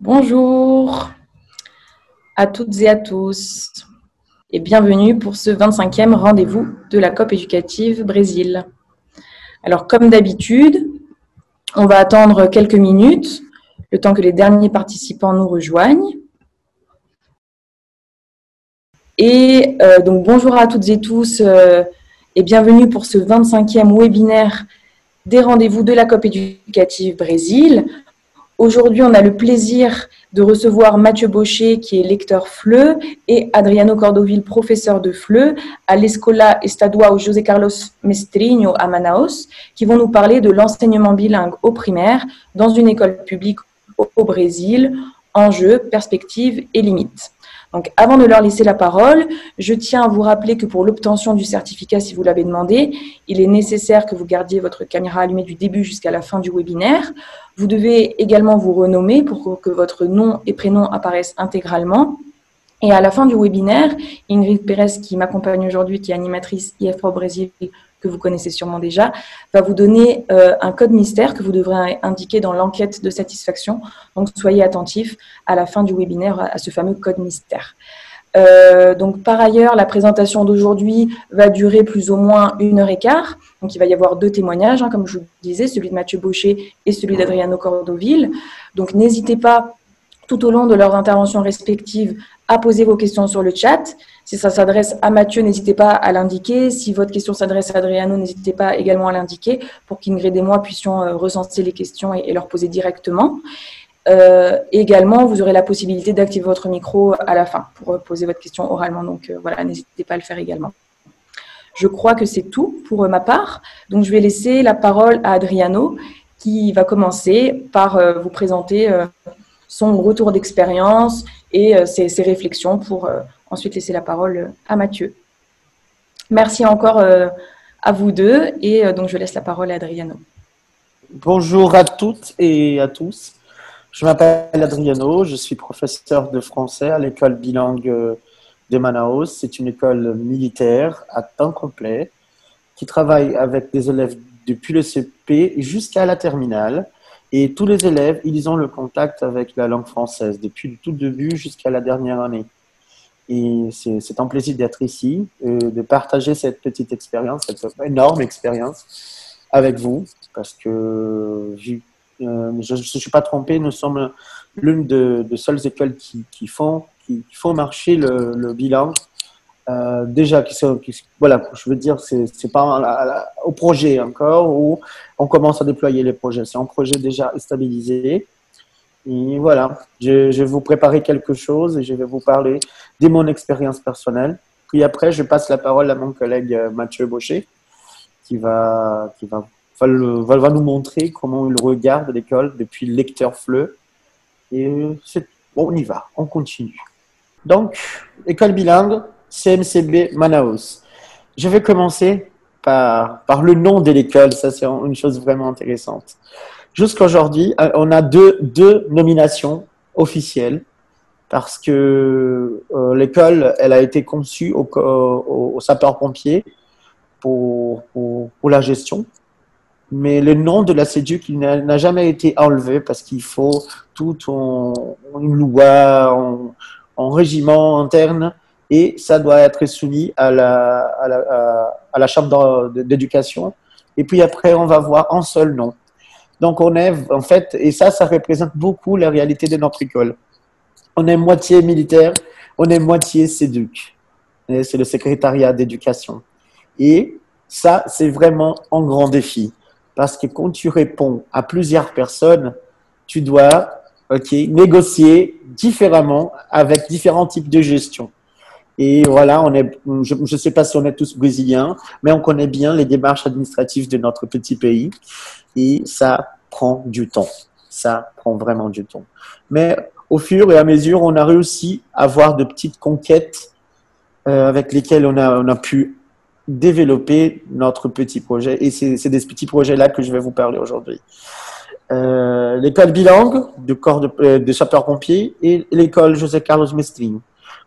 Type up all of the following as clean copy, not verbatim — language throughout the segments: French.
Bonjour à toutes et à tous et bienvenue pour ce 25e rendez-vous de la COP éducative Brésil. Alors comme d'habitude, on va attendre quelques minutes, le temps que les derniers participants nous rejoignent. Et donc bonjour à toutes et tous et bienvenue pour ce 25e webinaire des rendez-vous de la COP éducative Brésil. Aujourd'hui, on a le plaisir de recevoir Mathieu Baucher, qui est lecteur FLE, et Adriano Cordovil, professeur de FLE, à l'Escola Estadual José Carlos Mestrinho à Manaus, qui vont nous parler de l'enseignement bilingue au primaire dans une école publique au Brésil, enjeux, perspectives et limites. Donc, avant de leur laisser la parole, je tiens à vous rappeler que pour l'obtention du certificat, si vous l'avez demandé, il est nécessaire que vous gardiez votre caméra allumée du début jusqu'à la fin du webinaire. Vous devez également vous renommer pour que votre nom et prénom apparaissent intégralement. Et à la fin du webinaire, Ingrid Pérez, qui m'accompagne aujourd'hui, qui est animatrice IFPRO Brésil, que vous connaissez sûrement déjà, va vous donner un code mystère que vous devrez indiquer dans l'enquête de satisfaction. Donc, soyez attentifs à la fin du webinaire à ce fameux code mystère. Donc, par ailleurs, la présentation d'aujourd'hui va durer plus ou moins 1h15. Donc, il va y avoir 2 témoignages, comme je vous disais, celui de Mathieu Baucher et celui d'Adriano Cordovil. Donc, n'hésitez pas, tout au long de leurs interventions respectives, à poser vos questions sur le chat. Si ça s'adresse à Mathieu, n'hésitez pas à l'indiquer. Si votre question s'adresse à Adriano, n'hésitez pas également à l'indiquer pour qu'Ingrid et moi puissions recenser les questions et leur poser directement. Également, vous aurez la possibilité d'activer votre micro à la fin pour poser votre question oralement. Donc voilà, n'hésitez pas à le faire également. Je crois que c'est tout pour ma part. Donc je vais laisser la parole à Adriano qui va commencer par vous présenter son retour d'expérience et ses réflexions pour ensuite laisser la parole à Mathieu. Merci encore à vous deux et donc je laisse la parole à Adriano. Bonjour à toutes et à tous. Je m'appelle Adriano, je suis professeur de français à l'école bilingue de Manaus. C'est une école militaire à temps complet qui travaille avec des élèves depuis le CP jusqu'à la terminale. Et tous les élèves, ils ont le contact avec la langue française depuis le tout début jusqu'à la dernière année. Et c'est un plaisir d'être ici, de partager cette petite expérience, cette énorme expérience avec vous, parce que je ne suis pas trompé, nous sommes l'une des seules écoles qui font marcher le bilan. Déjà, voilà, je veux dire, c'est pas au projet encore où on commence à déployer les projets. C'est un projet déjà stabilisé. Et voilà, je vais vous préparer quelque chose et je vais vous parler de mon expérience personnelle. Puis après, je passe la parole à mon collègue Mathieu Baucher qui va nous montrer comment il regarde l'école depuis le lecteur FLE. Et bon, on y va, on continue. Donc, école bilingue, CMCB Manaus. Je vais commencer par le nom de l'école, ça c'est une chose vraiment intéressante. Jusqu'à aujourd'hui, on a deux nominations officielles parce que l'école, elle a été conçue au sapeur-pompier pour la gestion. Mais le nom de la CEDUC n'a jamais été enlevé parce qu'il faut toute une loi, un régiment interne et ça doit être soumis à la chambre d'éducation. Et puis après, on va voir un seul nom. Donc, on est, en fait, et ça représente beaucoup la réalité de notre école. On est moitié militaire, on est moitié CEDUC. C'est le secrétariat d'éducation. Et ça, c'est vraiment un grand défi. Parce que quand tu réponds à plusieurs personnes, tu dois négocier différemment avec différents types de gestion. Et voilà, je ne sais pas si on est tous brésiliens, mais on connaît bien les démarches administratives de notre petit pays. Et ça prend du temps. Ça prend vraiment du temps. Mais au fur et à mesure, on a réussi à avoir de petites conquêtes avec lesquelles on a pu développer notre petit projet. Et c'est des petits projets-là que je vais vous parler aujourd'hui. L'école bilingue de corps de sapeurs-pompiers et l'école José Carlos Mestrinho.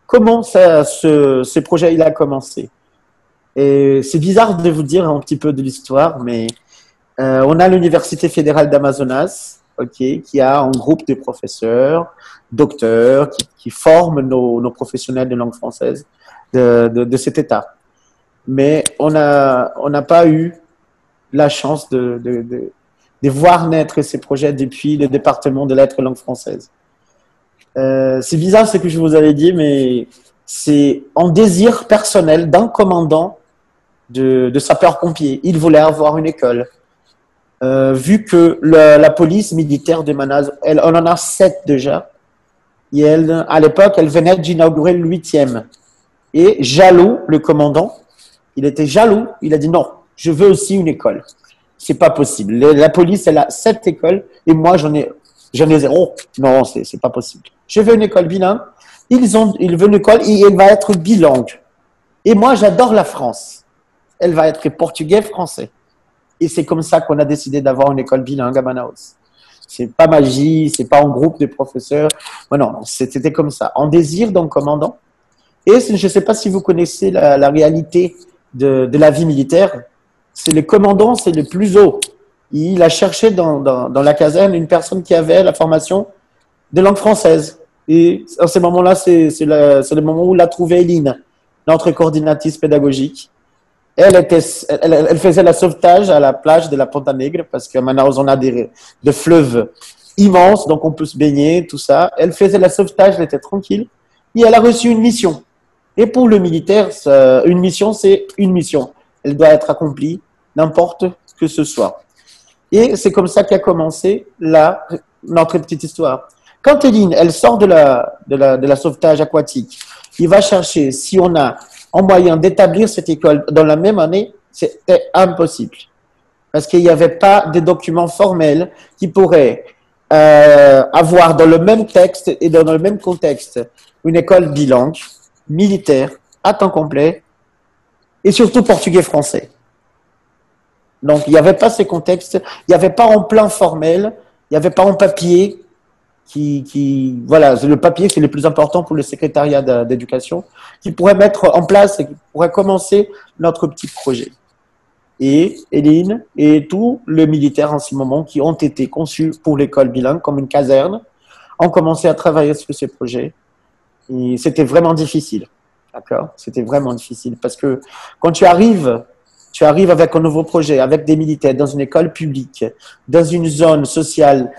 Comment ce projet il a commencé? C'est bizarre de vous dire un petit peu de l'histoire, mais on a l'Université fédérale d'Amazonas ok, qui a un groupe de professeurs, docteurs, qui forment nos professionnels de langue française de cet État. Mais on n'a pas eu la chance de voir naître ces projets depuis le département de lettres langue française. C'est bizarre ce que je vous avais dit, mais c'est un désir personnel d'un commandant de sapeurs-pompiers. Il voulait avoir une école. Vu que la police militaire de Manaus, on en a 7 déjà, et elle, à l'époque, elle venait d'inaugurer le 8e. Et jaloux, le commandant, il était jaloux, il a dit non, je veux aussi une école. C'est pas possible. La police, elle a 7 écoles, et moi, j'en ai 0. Non, c'est pas possible. Je veux une école bilingue. Ils veulent une école et elle va être bilingue. Et moi, j'adore la France. Elle va être portugais-français. Et c'est comme ça qu'on a décidé d'avoir une école bilingue à Manaus. C'est pas magie, c'est pas un groupe de professeurs. Non, c'était comme ça. En désir d'un commandant. Et je ne sais pas si vous connaissez la réalité de la vie militaire. C'est le commandant, c'est le plus haut. Il a cherché dans la caserne une personne qui avait la formation de langue française. Et à ce moment-là, c'est le moment où l'a trouvé Eline, notre coordinatrice pédagogique. Elle faisait le sauvetage à la plage de la Ponta Negra, parce qu'à Manaus, on a des fleuves immenses, donc on peut se baigner, tout ça. Elle faisait le sauvetage, elle était tranquille, et elle a reçu une mission. Et pour le militaire, une mission, c'est une mission. Elle doit être accomplie, n'importe que ce soit. Et c'est comme ça qu'a commencé notre petite histoire. Quand Eline, elle sort de la sauvetage aquatique, il va chercher si on a un moyen d'établir cette école dans la même année, c'était impossible. Parce qu'il n'y avait pas de documents formels qui pourraient avoir dans le même texte et dans le même contexte une école bilingue, militaire, à temps complet, et surtout portugais-français. Donc, il n'y avait pas ces contextes, il n'y avait pas en plan formel, il n'y avait pas en papier voilà, le papier, c'est le plus important pour le secrétariat d'éducation, qui pourrait mettre en place et qui pourrait commencer notre petit projet. Et Eline et tous les militaires en ce moment qui ont été conçus pour l'école bilingue comme une caserne ont commencé à travailler sur ces projets. Et c'était vraiment difficile. D'accord? C'était vraiment difficile parce que quand tu arrives avec un nouveau projet, avec des militaires dans une école publique, dans une zone sociale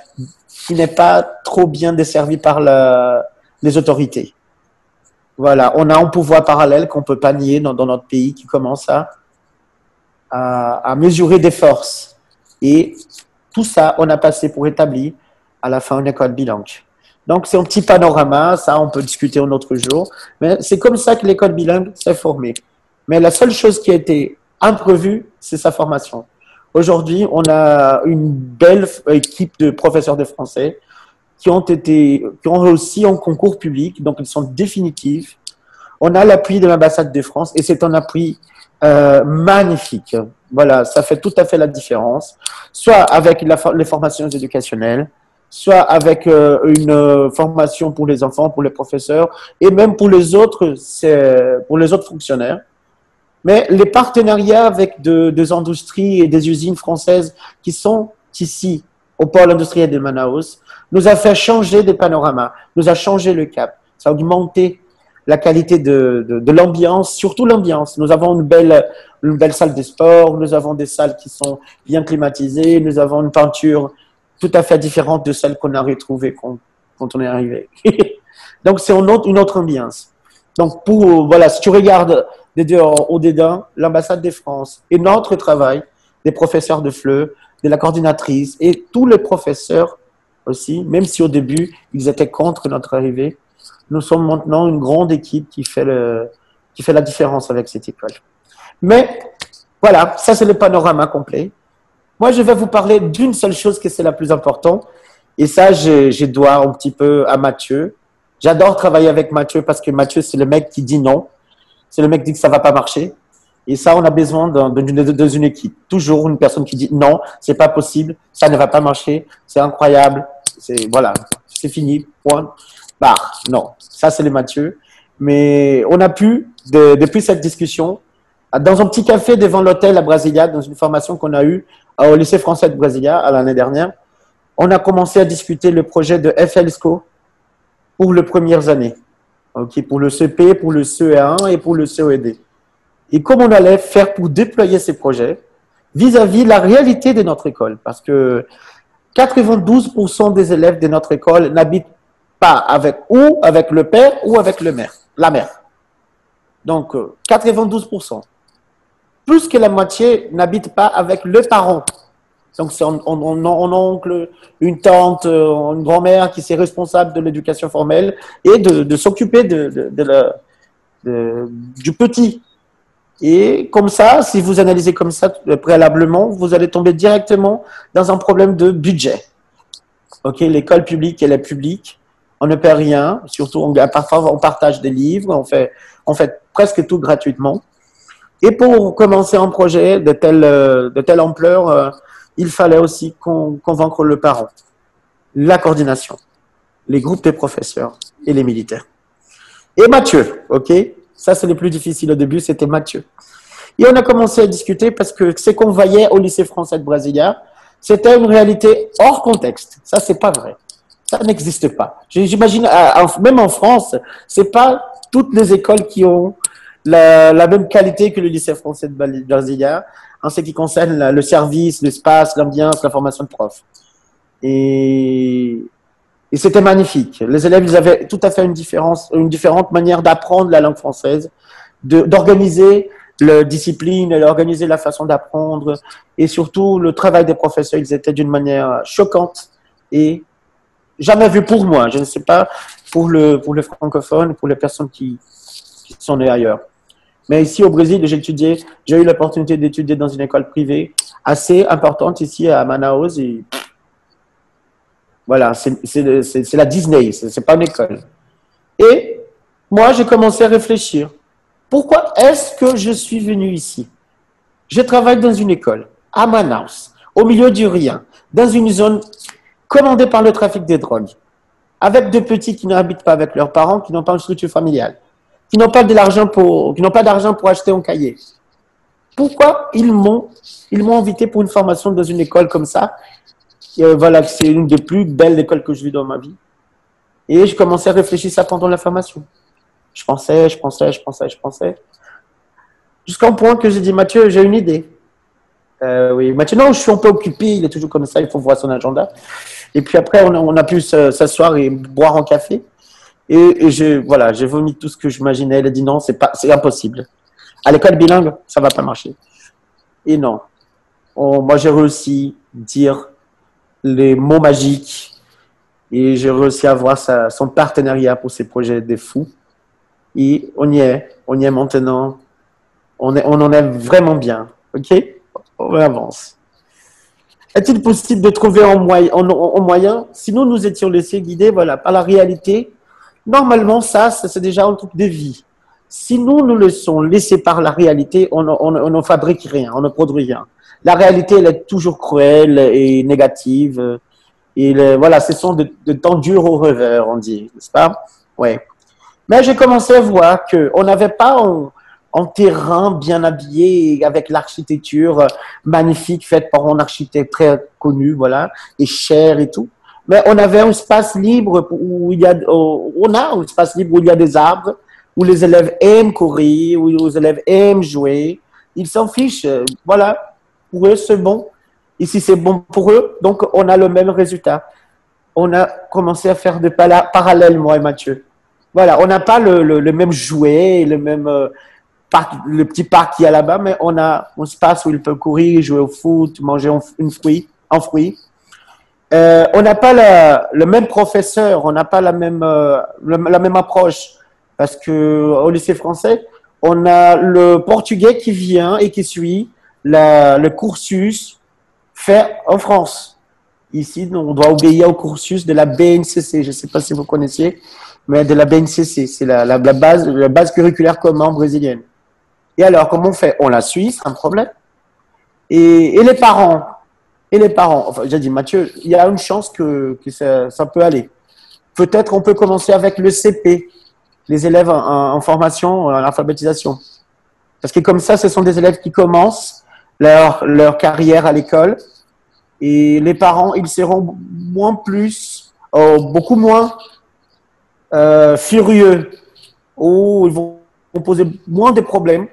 qui n'est pas trop bien desservie par les autorités. Voilà, on a un pouvoir parallèle qu'on ne peut pas nier dans notre pays qui commence à mesurer des forces. Et tout ça, on a passé pour établir à la fin une école bilingue. Donc, c'est un petit panorama, ça, on peut discuter un autre jour. Mais c'est comme ça que l'école bilingue s'est formée. Mais la seule chose qui a été imprévue, c'est sa formation. Aujourd'hui, on a une belle équipe de professeurs de français qui ont réussi en concours public, donc ils sont définitifs. On a l'appui de l'ambassade de France et c'est un appui magnifique. Voilà, ça fait tout à fait la différence. Soit avec les formations éducationnelles, soit avec une formation pour les enfants, pour les professeurs et même pour les autres fonctionnaires. Mais les partenariats avec des industries et des usines françaises qui sont ici, au pôle industriel de Manaus, nous a fait changer de panorama, nous a changé le cap. Ça a augmenté la qualité de l'ambiance, surtout l'ambiance. Nous avons une belle salle de sport, nous avons des salles qui sont bien climatisées, nous avons une peinture tout à fait différente de celle qu'on a retrouvée quand on est arrivé. Donc, c'est une autre ambiance. Donc, voilà, si tu regardes des dehors au dedans, l'ambassade de France et notre travail, des professeurs de FLE, de la coordinatrice et tous les professeurs aussi, même si au début, ils étaient contre notre arrivée, nous sommes maintenant une grande équipe qui fait la différence avec cette école. Mais voilà, ça c'est le panorama complet. Moi, je vais vous parler d'une seule chose qui c'est la plus importante. Et ça, je dois un petit peu à Mathieu. J'adore travailler avec Mathieu parce que Mathieu, c'est le mec qui dit non. C'est le mec qui dit que ça ne va pas marcher. Et ça, on a besoin d'une équipe. Toujours une personne qui dit non, c'est pas possible, ça ne va pas marcher, c'est incroyable, voilà, c'est fini, point, barre. Non, ça c'est le Mathieu. Mais on a pu, depuis cette discussion, dans un petit café devant l'hôtel à Brasilia, dans une formation qu'on a eue au lycée français de Brasilia l'année dernière, on a commencé à discuter le projet de FLSCO pour les premières années. Okay, pour le CP, pour le CE1 et pour le CED. Et comment on allait faire pour déployer ces projets vis-à-vis de la réalité de notre école. Parce que 92% des élèves de notre école n'habitent pas avec le père ou avec la mère. Donc, 92%. Plus que la moitié n'habitent pas avec le parent. Donc, c'est un oncle, une tante, une grand-mère qui est responsable de l'éducation formelle et de s'occuper du petit. Et comme ça, si vous analysez comme ça préalablement, vous allez tomber directement dans un problème de budget. Ok, l'école publique, elle est publique. On ne paie rien. Surtout, parfois, on partage des livres. On fait presque tout gratuitement. Et pour commencer un projet de telle ampleur, il fallait aussi convaincre le parent, la coordination, les groupes de professeurs et les militaires. Et Mathieu, ok? Ça, c'est le plus difficile au début, c'était Mathieu. Et on a commencé à discuter parce que ce qu'on voyait au lycée français de Brasilia, c'était une réalité hors contexte. Ça, c'est pas vrai. Ça n'existe pas. J'imagine, même en France, c'est pas toutes les écoles qui ont la même qualité que le lycée français de Brasilia en ce qui concerne le service, l'espace, l'ambiance, la formation de profs. Et c'était magnifique. Les élèves, ils avaient tout à fait une différente manière d'apprendre la langue française, d'organiser la discipline, d'organiser la façon d'apprendre, et surtout le travail des professeurs, ils étaient d'une manière choquante et jamais vu pour moi. Je ne sais pas pour les francophones, pour les personnes qui sont nées ailleurs. Mais ici au Brésil, j'ai eu l'opportunité d'étudier dans une école privée assez importante ici à Manaus. Et voilà, c'est la Disney, c'est pas une école. Et moi, j'ai commencé à réfléchir. Pourquoi est-ce que je suis venu ici? Je travaille dans une école à Manaus, au milieu du rien, dans une zone commandée par le trafic des drogues, avec deux petits qui n'habitent pas avec leurs parents, qui n'ont pas une structure familiale, qui n'ont pas d'argent pour acheter un cahier. Pourquoi ils m'ont invité pour une formation dans une école comme ça? Voilà, c'est une des plus belles écoles que j'ai vues dans ma vie. Et je commençais à réfléchir ça pendant la formation. Je pensais. Jusqu'à un point que j'ai dit, Mathieu, j'ai une idée. Oui, Mathieu, non, je suis un peu occupé, il est toujours comme ça, il faut voir son agenda. Et puis après, on a pu s'asseoir et boire un café. Et j'ai vomi tout ce que j'imaginais. Elle a dit non, c'est impossible. À l'école bilingue, ça va pas marcher. Et non. Moi, j'ai réussi à dire les mots magiques et j'ai réussi à avoir son partenariat pour ces projets des fous. Et on y est maintenant. On en est vraiment bien. OK? On avance. Est-il possible de trouver un moyen, si nous étions laissés guider par la réalité? Normalement, ça, c'est déjà un truc de vie. Si nous nous laissons laisser par la réalité, on ne fabrique rien, on ne produit rien. La réalité, elle est toujours cruelle et négative. Et ce sont de temps durs au revers, on dit, n'est-ce pas? Ouais. Mais j'ai commencé à voir qu'on n'avait pas un terrain bien habillé avec l'architecture magnifique faite par un architecte très connu, voilà, et cher et tout. Mais on avait un espace libre où il y a des arbres, où les élèves aiment courir, où les élèves aiment jouer. Ils s'en fichent. Voilà. Pour eux, c'est bon. Et si c'est bon pour eux, donc on a le même résultat. On a commencé à faire des parallèles, moi et Mathieu. Voilà. On n'a pas le même jouet, le même le petit parc qu'il y a là-bas, mais on a un espace où ils peuvent courir, jouer au foot, manger un fruit. On n'a pas le même professeur, on n'a pas la même approche. Parce qu'au lycée français, on a le portugais qui vient et qui suit le cursus fait en France. Ici, on doit obéir au cursus de la BNCC. Je ne sais pas si vous connaissiez, mais de la BNCC. C'est la base curriculaire commune brésilienne. Et alors, comment on fait? On la suit, c'est un problème. Et les parents, enfin, j'ai dit, Mathieu, il y a une chance que ça peut aller. Peut-être on peut commencer avec le CP, les élèves en formation, en alphabétisation. Parce que comme ça, ce sont des élèves qui commencent leur carrière à l'école Et les parents, ils seront beaucoup moins furieux, ou ils vont poser moins de problèmes.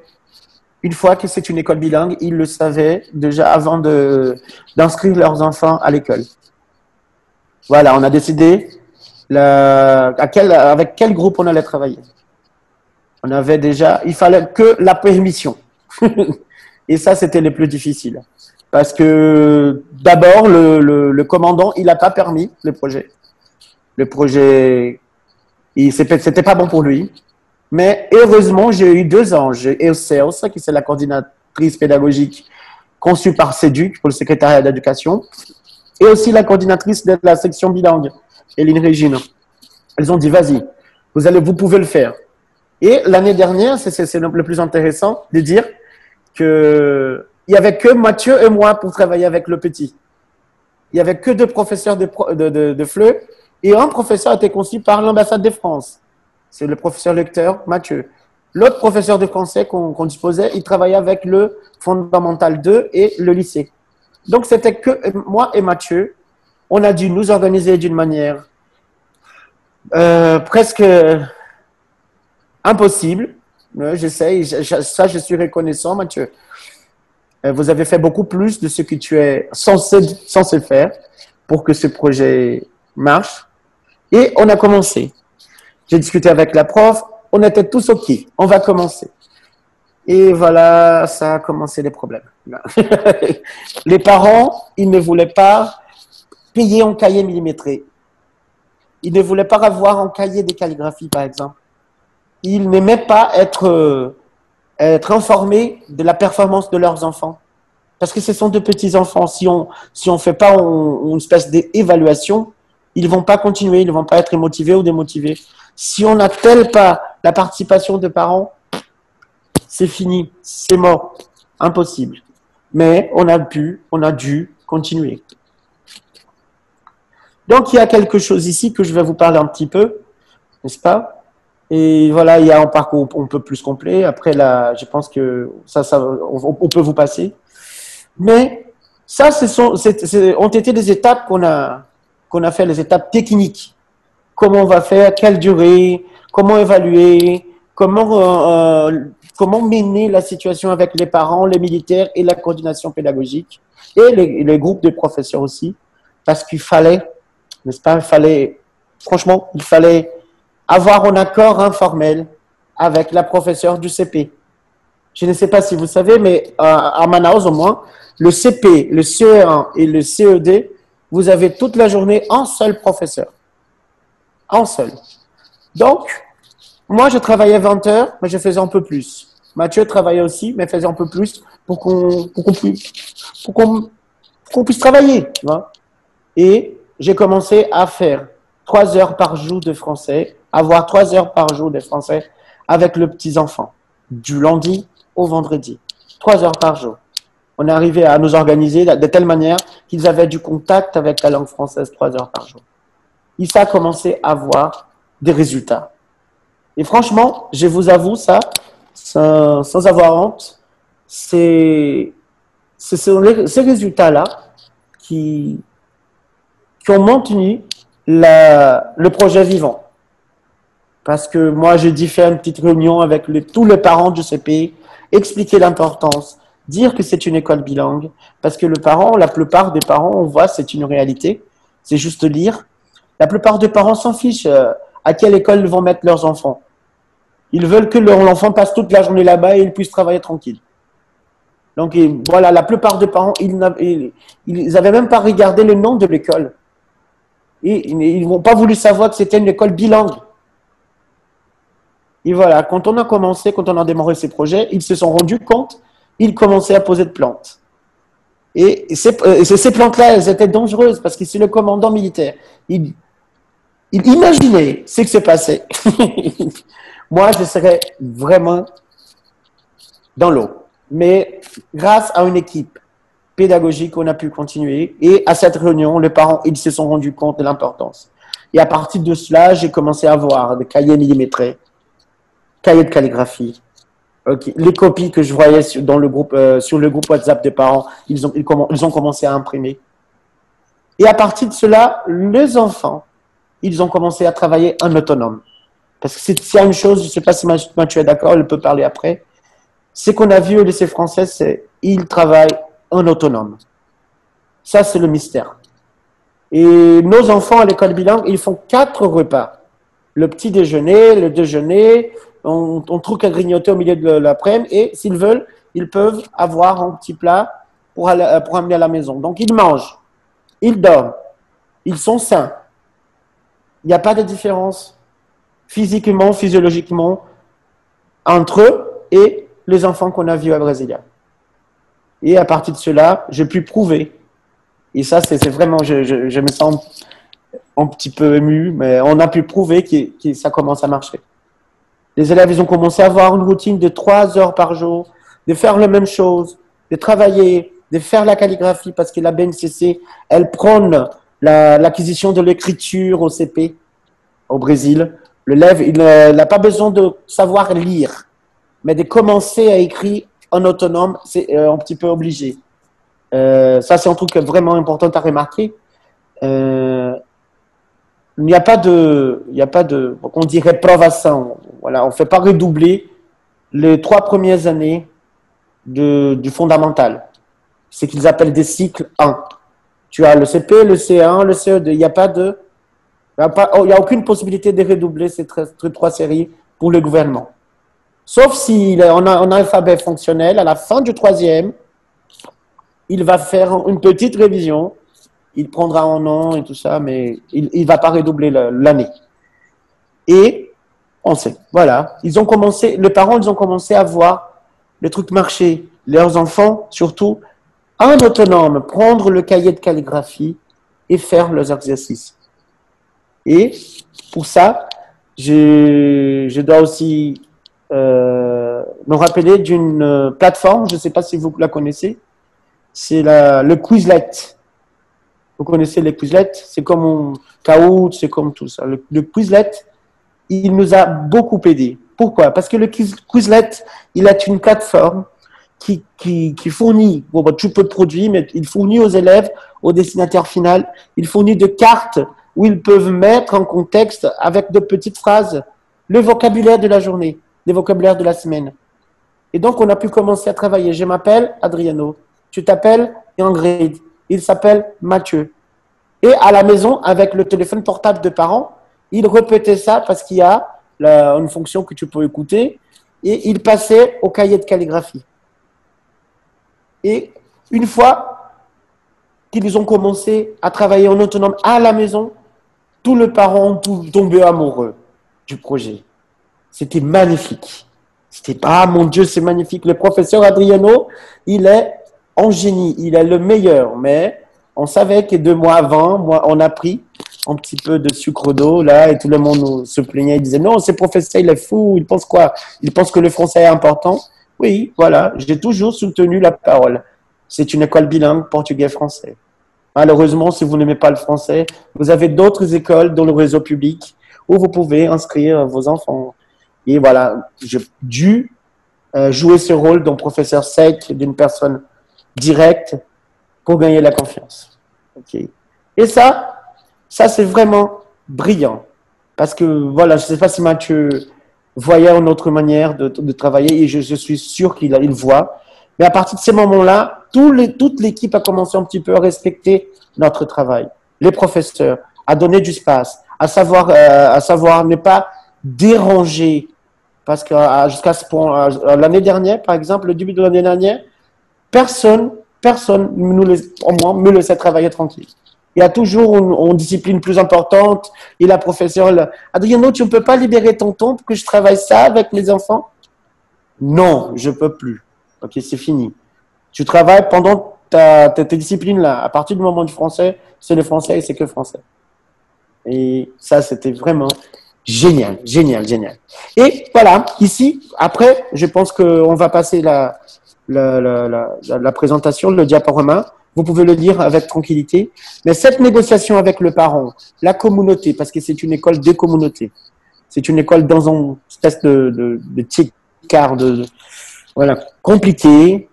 Une fois que c'est une école bilingue, ils le savaient déjà avant d'inscrire leurs enfants à l'école. Voilà, on a décidé avec quel groupe on allait travailler. On avait déjà, il fallait que la permission. Et ça, c'était le plus difficile. Parce que d'abord, le commandant, il n'a pas permis le projet. Le projet, c'était pas bon pour lui. Mais heureusement, j'ai eu 2 anges. Elsa, qui c'est la coordinatrice pédagogique conçue par CEDUC pour le secrétariat d'éducation, et aussi la coordinatrice de la section bilingue, Eline Régine. Elles ont dit, vas-y, vous pouvez le faire. Et l'année dernière, c'est le plus intéressant de dire qu'il n'y avait que Mathieu et moi pour travailler avec le petit. Il n'y avait que 2 professeurs de FLE et un professeur a été conçu par l'ambassade de France. C'est le professeur lecteur, Mathieu. L'autre professeur de français qu'on disposait, il travaillait avec le Fondamental 2 et le lycée. Donc, c'était que moi et Mathieu. On a dû nous organiser d'une manière presque impossible. J'essaye, ça, je suis reconnaissant, Mathieu. Vous avez fait beaucoup plus de ce que tu es censé faire pour que ce projet marche. Et on a commencé. J'ai discuté avec la prof. On était tous OK. On va commencer. Et voilà, ça a commencé les problèmes. Les parents, ils ne voulaient pas payer en cahier millimétré. Ils ne voulaient pas avoir en cahier des calligraphies, par exemple. Ils n'aimaient pas être informés de la performance de leurs enfants. Parce que ce sont de petits enfants. Si on fait pas une espèce d'évaluation, ils vont pas continuer, ils vont pas être motivés ou démotivés. Si on n'attelle pas la participation de parents, c'est fini, c'est mort, impossible. Mais on a dû continuer. Donc il y a quelque chose ici que je vais vous parler un petit peu, n'est-ce pas? Et voilà, il y a un parcours un peu plus complet. Après, là, je pense que on peut vous passer. Mais ça, ont été des étapes qu'on a fait, les étapes techniques. Comment on va faire, quelle durée, comment évaluer, comment mener la situation avec les parents, les militaires et la coordination pédagogique et les groupes de professeurs aussi. Parce qu'il fallait, n'est-ce pas, franchement, il fallait avoir un accord informel avec la professeure du CP. Je ne sais pas si vous savez, mais à Manaus au moins, le CP, le CE1 et le CED, vous avez toute la journée un seul professeur. Un seul. Donc, moi, je travaillais 20 heures, mais je faisais un peu plus. Mathieu travaillait aussi, mais faisait un peu plus pour qu'on puisse travailler. Tu vois. Et j'ai commencé à faire 3 heures par jour de français, avoir 3 heures par jour de français avec les petits-enfants, du lundi au vendredi. 3 heures par jour. On est arrivé à nous organiser de telle manière qu'ils avaient du contact avec la langue française 3 heures par jour. Et ça a commencé à avoir des résultats. Et franchement, je vous avoue ça, sans avoir honte, c'est ces résultats-là qui ont maintenu le projet vivant. Parce que moi, j'ai dû faire une petite réunion avec tous les parents du CP, expliquer l'importance, dire que c'est une école bilingue, parce que la plupart des parents, on voit, c'est une réalité, c'est juste lire. La plupart des parents s'en fichent à quelle école ils vont mettre leurs enfants. Ils veulent que leur enfant passe toute la journée là-bas et ils puissent travailler tranquille. Donc voilà, la plupart des parents, ils n'avaient même pas regardé le nom de l'école. Et ils n'ont pas voulu savoir que c'était une école bilingue. Et voilà, quand on a démarré ces projets, ils se sont rendus compte, ils commençaient à poser de plantes. Et ces plantes-là, elles étaient dangereuses parce que c'est le commandant militaire. Il imaginait ce qui s'est passé. Moi, je serais vraiment dans l'eau. Mais grâce à une équipe pédagogique, on a pu continuer. Et à cette réunion, les parents, ils se sont rendus compte de l'importance. Et à partir de cela, j'ai commencé à voir des cahiers millimétrés, cahiers de calligraphie. Okay. Les copies que je voyais sur le groupe WhatsApp des parents, ils ont commencé à imprimer. Et à partir de cela, les enfants, ils ont commencé à travailler en autonome. Parce que s'il y a une chose, je ne sais pas si Mathieu est d'accord, il peut parler après, c'est qu'on a vu au lycée français, c'est qu'ils travaillent en autonome. Ça, c'est le mystère. Et nos enfants à l'école bilingue, ils font 4 repas. Le petit déjeuner, le déjeuner, on trouve à grignoter au milieu de l'après-midi et s'ils veulent, ils peuvent avoir un petit plat pour amener à la maison. Donc, ils mangent, ils dorment, ils sont sains. Il n'y a pas de différence physiquement, physiologiquement entre eux et les enfants qu'on a vus à Brasilia. Et à partir de cela, j'ai pu prouver. Et ça, c'est vraiment, je me sens un petit peu ému, mais on a pu prouver que ça commence à marcher. Les élèves, ils ont commencé à avoir une routine de 3 heures par jour, de faire la même chose, de travailler, de faire la calligraphie, parce que la BNCC, elle prône l'acquisition de l'écriture au CP, au Brésil. L'élève, il n'a pas besoin de savoir lire, mais de commencer à écrire en autonome, c'est un petit peu obligé. Ça, c'est un truc vraiment important à remarquer. Il n'y a pas de, on dirait, provation. Voilà, on ne fait pas redoubler les 3 premières années du fondamental. C'est qu'ils appellent des cycles 1. Tu as le CP, le C1, le CE2. Il n'y a aucune possibilité de redoubler ces 3 séries pour le gouvernement. Sauf s'il on a un alphabet fonctionnel, à la fin du 3e, il va faire une petite révision. Il prendra un nom et tout ça, mais il ne va pas redoubler l'année. Et on sait, voilà, les parents, ils ont commencé à voir le truc marcher. Leurs enfants, surtout, en autonome, prendre le cahier de calligraphie et faire leurs exercices. Et pour ça, je dois aussi me rappeler d'une plateforme, je ne sais pas si vous la connaissez, c'est le Quizlet. Vous connaissez les Quizlet, c'est comme un Kahoot, c'est comme tout ça. Le Quizlet, il nous a beaucoup aidé. Pourquoi? Parce que le Quizlet, il est une plateforme qui fournit, tu peux produire, mais il fournit aux élèves, au destinataire final, il fournit des cartes où ils peuvent mettre en contexte avec de petites phrases le vocabulaire de la journée, le vocabulaire de la semaine. Et donc, on a pu commencer à travailler. Je m'appelle Adriano. Tu t'appelles Ingrid. Il s'appelle Mathieu. Et à la maison, avec le téléphone portable de parents, il répétait ça parce qu'il y a une fonction que tu peux écouter. Et il passait au cahier de calligraphie. Et une fois qu'ils ont commencé à travailler en autonome à la maison, tous les parents ont tombé amoureux du projet. C'était magnifique. C'était, ah mon Dieu, c'est magnifique. Le professeur Adriano, il est en génie, il est le meilleur. Mais on savait que 2 mois avant, on a pris un petit peu de sucre d'eau là et tout le monde se plaignait. Il disait non, ce professeur, il est fou. Il pense quoi? Il pense que le français est important. Oui, voilà, j'ai toujours soutenu la parole. C'est une école bilingue portugais-français. Malheureusement, si vous n'aimez pas le français, vous avez d'autres écoles dans le réseau public où vous pouvez inscrire vos enfants. Et voilà, j'ai dû jouer ce rôle d'un professeur sec, d'une personne directe pour gagner la confiance. Okay. Et ça c'est vraiment brillant. Parce que, voilà, je ne sais pas si Mathieu voyait une autre manière de travailler et je suis sûr qu'il voit. Mais à partir de ces moments-là, toute l'équipe a commencé un petit peu à respecter notre travail. Les professeurs, à donner du espace, à savoir ne pas déranger. Parce que jusqu'à l'année dernière, par exemple, le début de l'année dernière, personne au moins, me laissait travailler tranquille. Il y a toujours une discipline plus importante. Et la professeure, Adriano, tu ne peux pas libérer ton temps pour que je travaille ça avec mes enfants? Non, je ne peux plus. Ok, c'est fini. Tu travailles pendant tes disciplines-là. À partir du moment du français, c'est le français et c'est que le français. Et ça, c'était vraiment génial, génial, génial. Et voilà, ici, après, je pense qu'on va passer la présentation, le diaporama. Vous pouvez le lire avec tranquillité. Mais cette négociation avec le parent, la communauté, parce que c'est une école des communautés. C'est une école dans une espèce de ticard, voilà, compliqué.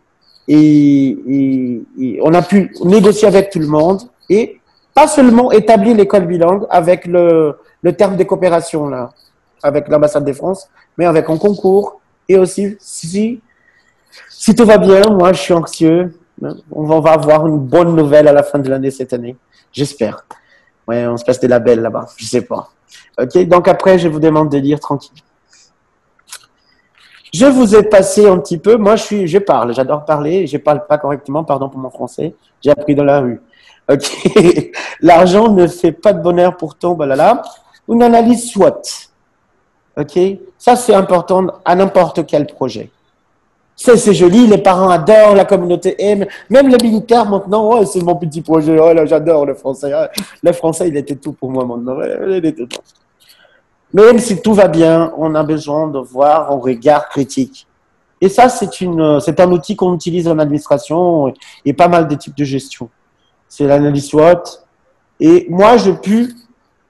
Et on a pu négocier avec tout le monde. Et pas seulement établir l'école bilingue avec le terme des coopérations, là, avec l'ambassade de France, mais avec un concours. Et aussi, si tout va bien, moi je suis anxieux, on va avoir une bonne nouvelle à la fin de l'année cette année. J'espère. Ouais, on se passe des labels là-bas, je sais pas. Ok, donc après, je vous demande de lire tranquille. Je vous ai passé un petit peu, moi je parle, j'adore parler, je parle pas correctement, pardon pour mon français, j'ai appris dans la rue. Ok, l'argent ne fait pas de bonheur pourtant, balala. Une analyse SWOT. Ok, ça c'est important à n'importe quel projet. C'est joli, les parents adorent, la communauté aime, même les militaires maintenant, oh, c'est mon petit projet, oh là j'adore le français. Le français il était tout pour moi maintenant, il était tout. Même si tout va bien, on a besoin de voir un regard critique. Et ça, c'est un outil qu'on utilise en administration et pas mal de types de gestion. C'est l'analyse SWOT. Et moi, j'ai pu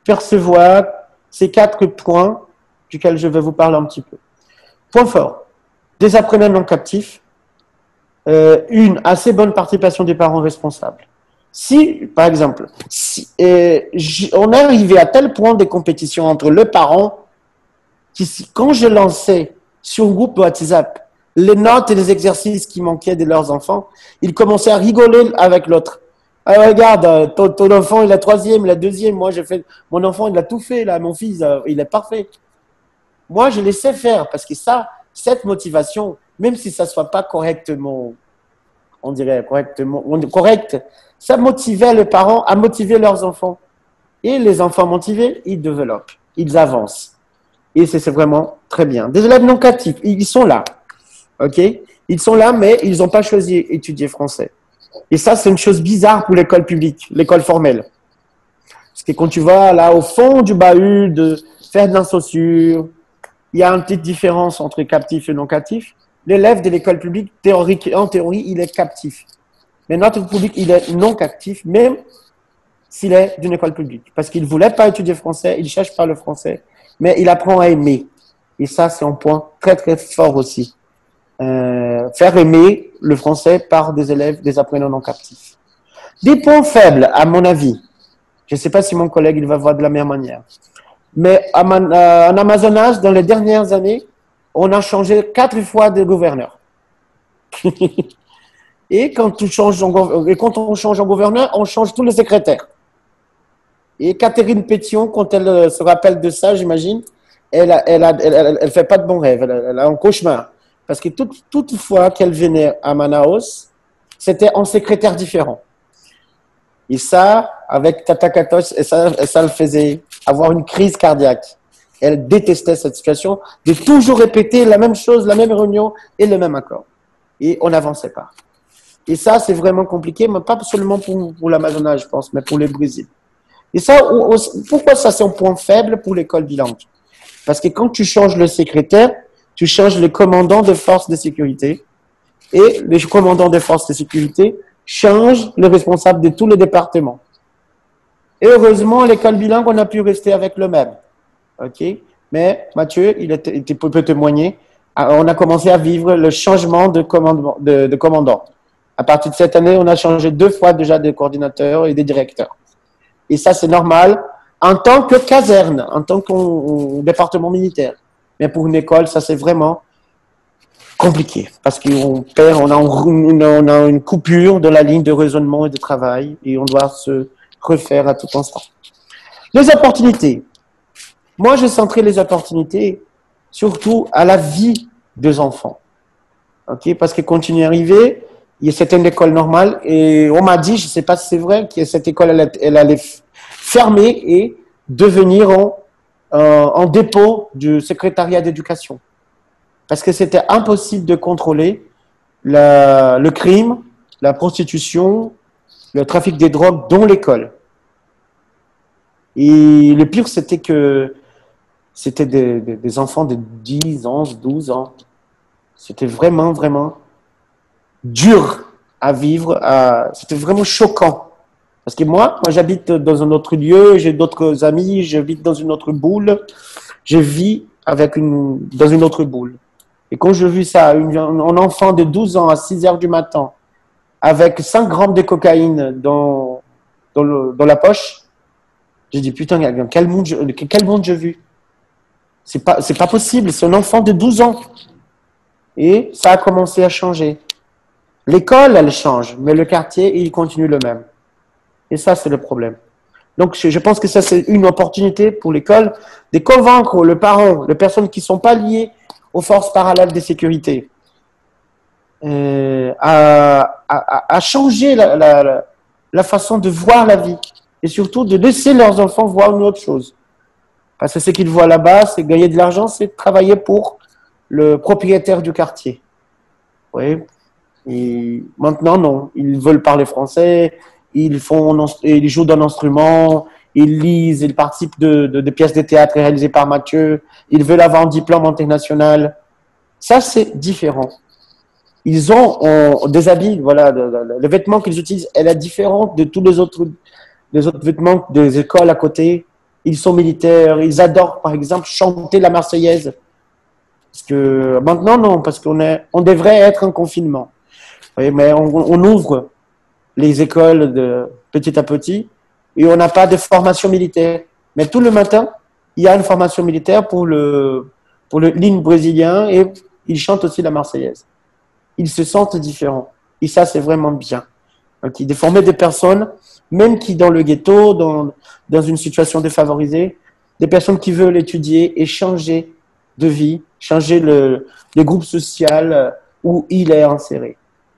percevoir ces 4 points duquel je vais vous parler un petit peu. Point fort. Des apprenants non captifs. Une assez bonne participation des parents responsables. Si, par exemple, on est arrivé à tel point des compétitions entre les parents que quand je lançais sur un groupe WhatsApp les notes et les exercices qui manquaient de leurs enfants, ils commençaient à rigoler avec l'autre. Ah, regarde, ton enfant, il est 3e, il est 2e. Moi, mon enfant, il a tout fait, là. Mon fils, il est parfait. Moi, je laissais faire parce que cette motivation, même si ça ne soit pas correctement, on dirait correct, ça motivait les parents à motiver leurs enfants. Et les enfants motivés, ils développent, ils avancent. Et c'est vraiment très bien. Des élèves non captifs, ils sont là. OK? Ils sont là, mais ils n'ont pas choisi d'étudier français. Et ça, c'est une chose bizarre pour l'école publique, l'école formelle. Parce que quand tu vas là au fond du bahut de faire de l'insociure, il y a une petite différence entre captif et non captif. L'élève de l'école publique, en théorie, il est captif. Mais notre public, il est non captif, même s'il est d'une école publique. Parce qu'il ne voulait pas étudier français, il ne cherche pas le français, mais il apprend à aimer. Et ça, c'est un point très, très fort aussi. Faire aimer le français par des élèves, des apprenants non captifs. Des points faibles, à mon avis. Je ne sais pas si mon collègue il va voir de la même manière. Mais en Amazonas, dans les dernières années, on a changé 4 fois de gouverneur. Et quand on change en gouverneur, on change tous les secrétaires. Et Catherine Pétion, quand elle se rappelle de ça, j'imagine, elle fait pas de bons rêves, elle a un cauchemar. Parce que toute fois qu'elle venait à Manaus, c'était en secrétaire différent. Et ça, avec Tata Katos, ça le faisait avoir une crise cardiaque. Elle détestait cette situation de toujours répéter la même chose, la même réunion et le même accord. Et on n'avançait pas. Et ça, c'est vraiment compliqué, mais pas seulement pour l'Amazonas, je pense, mais pour le Brésil. Et ça, pourquoi ça, c'est un point faible pour l'école bilingue? Parce que quand tu changes le secrétaire, tu changes le commandant de forces de sécurité. Et le commandant des forces de sécurité change le responsable de tous les départements. Et heureusement, à l'école bilingue, on a pu rester avec le même. OK? Mais Mathieu, il peut témoigner, on a commencé à vivre le changement de commandant. À partir de cette année, on a changé 2 fois déjà de coordinateur et de directeur. Et ça, c'est normal en tant que caserne, en tant que département militaire. Mais pour une école, ça, c'est vraiment compliqué parce qu'on a une coupure de la ligne de raisonnement et de travail et on doit se refaire à tout instant. Les opportunités. Moi, je centrais les opportunités surtout à la vie des enfants. OK? Parce que quand on est arrivé, c'était une école normale et on m'a dit, je ne sais pas si c'est vrai, que cette école, elle allait fermer et devenir en dépôt du secrétariat d'éducation. Parce que c'était impossible de contrôler le crime, la prostitution, le trafic des drogues dans l'école. Et le pire, c'était que c'était des enfants de 10 ans, 12 ans. C'était vraiment, vraiment dur à vivre. C'était vraiment choquant. Parce que moi j'habite dans un autre lieu, j'ai d'autres amis, j'habite dans une autre boule. Je vis dans une autre boule. Et quand je vis ça, un enfant de 12 ans à 6 heures du matin, avec 5 grammes de cocaïne dans dans la poche. J'ai dit, putain, quel monde j'ai vu. C'est pas possible. C'est un enfant de 12 ans. Et ça a commencé à changer. L'école, elle change, mais le quartier, il continue le même. Et ça, c'est le problème. Donc, je pense que ça, c'est une opportunité pour l'école de convaincre les parents, les personnes qui ne sont pas liées aux forces parallèles de sécurité, à changer la façon de voir la vie et surtout de laisser leurs enfants voir une autre chose. Parce que ce qu'ils voient là-bas, c'est gagner de l'argent, c'est travailler pour le propriétaire du quartier. Oui. Et maintenant, non. Ils veulent parler français, ils jouent d'un instrument, ils lisent, ils participent de pièces de théâtre réalisées par Mathieu, ils veulent avoir un diplôme international. Ça, c'est différent. Ils ont des habits, voilà, le vêtement qu'ils utilisent, elle est différente de tous les autres vêtements des écoles à côté. Ils sont militaires, ils adorent, par exemple, chanter la Marseillaise. Parce que maintenant, non, parce on devrait être en confinement. Oui, mais on ouvre les écoles de petit à petit et on n'a pas de formation militaire. Mais tout le matin, il y a une formation militaire pour le l'hymne brésilien et ils chantent aussi la Marseillaise. Ils se sentent différents. Et ça, c'est vraiment bien. Okay. De former des personnes, même qui dans le ghetto, dans une situation défavorisée, des personnes qui veulent étudier et changer de vie, changer le groupe social où il est inséré.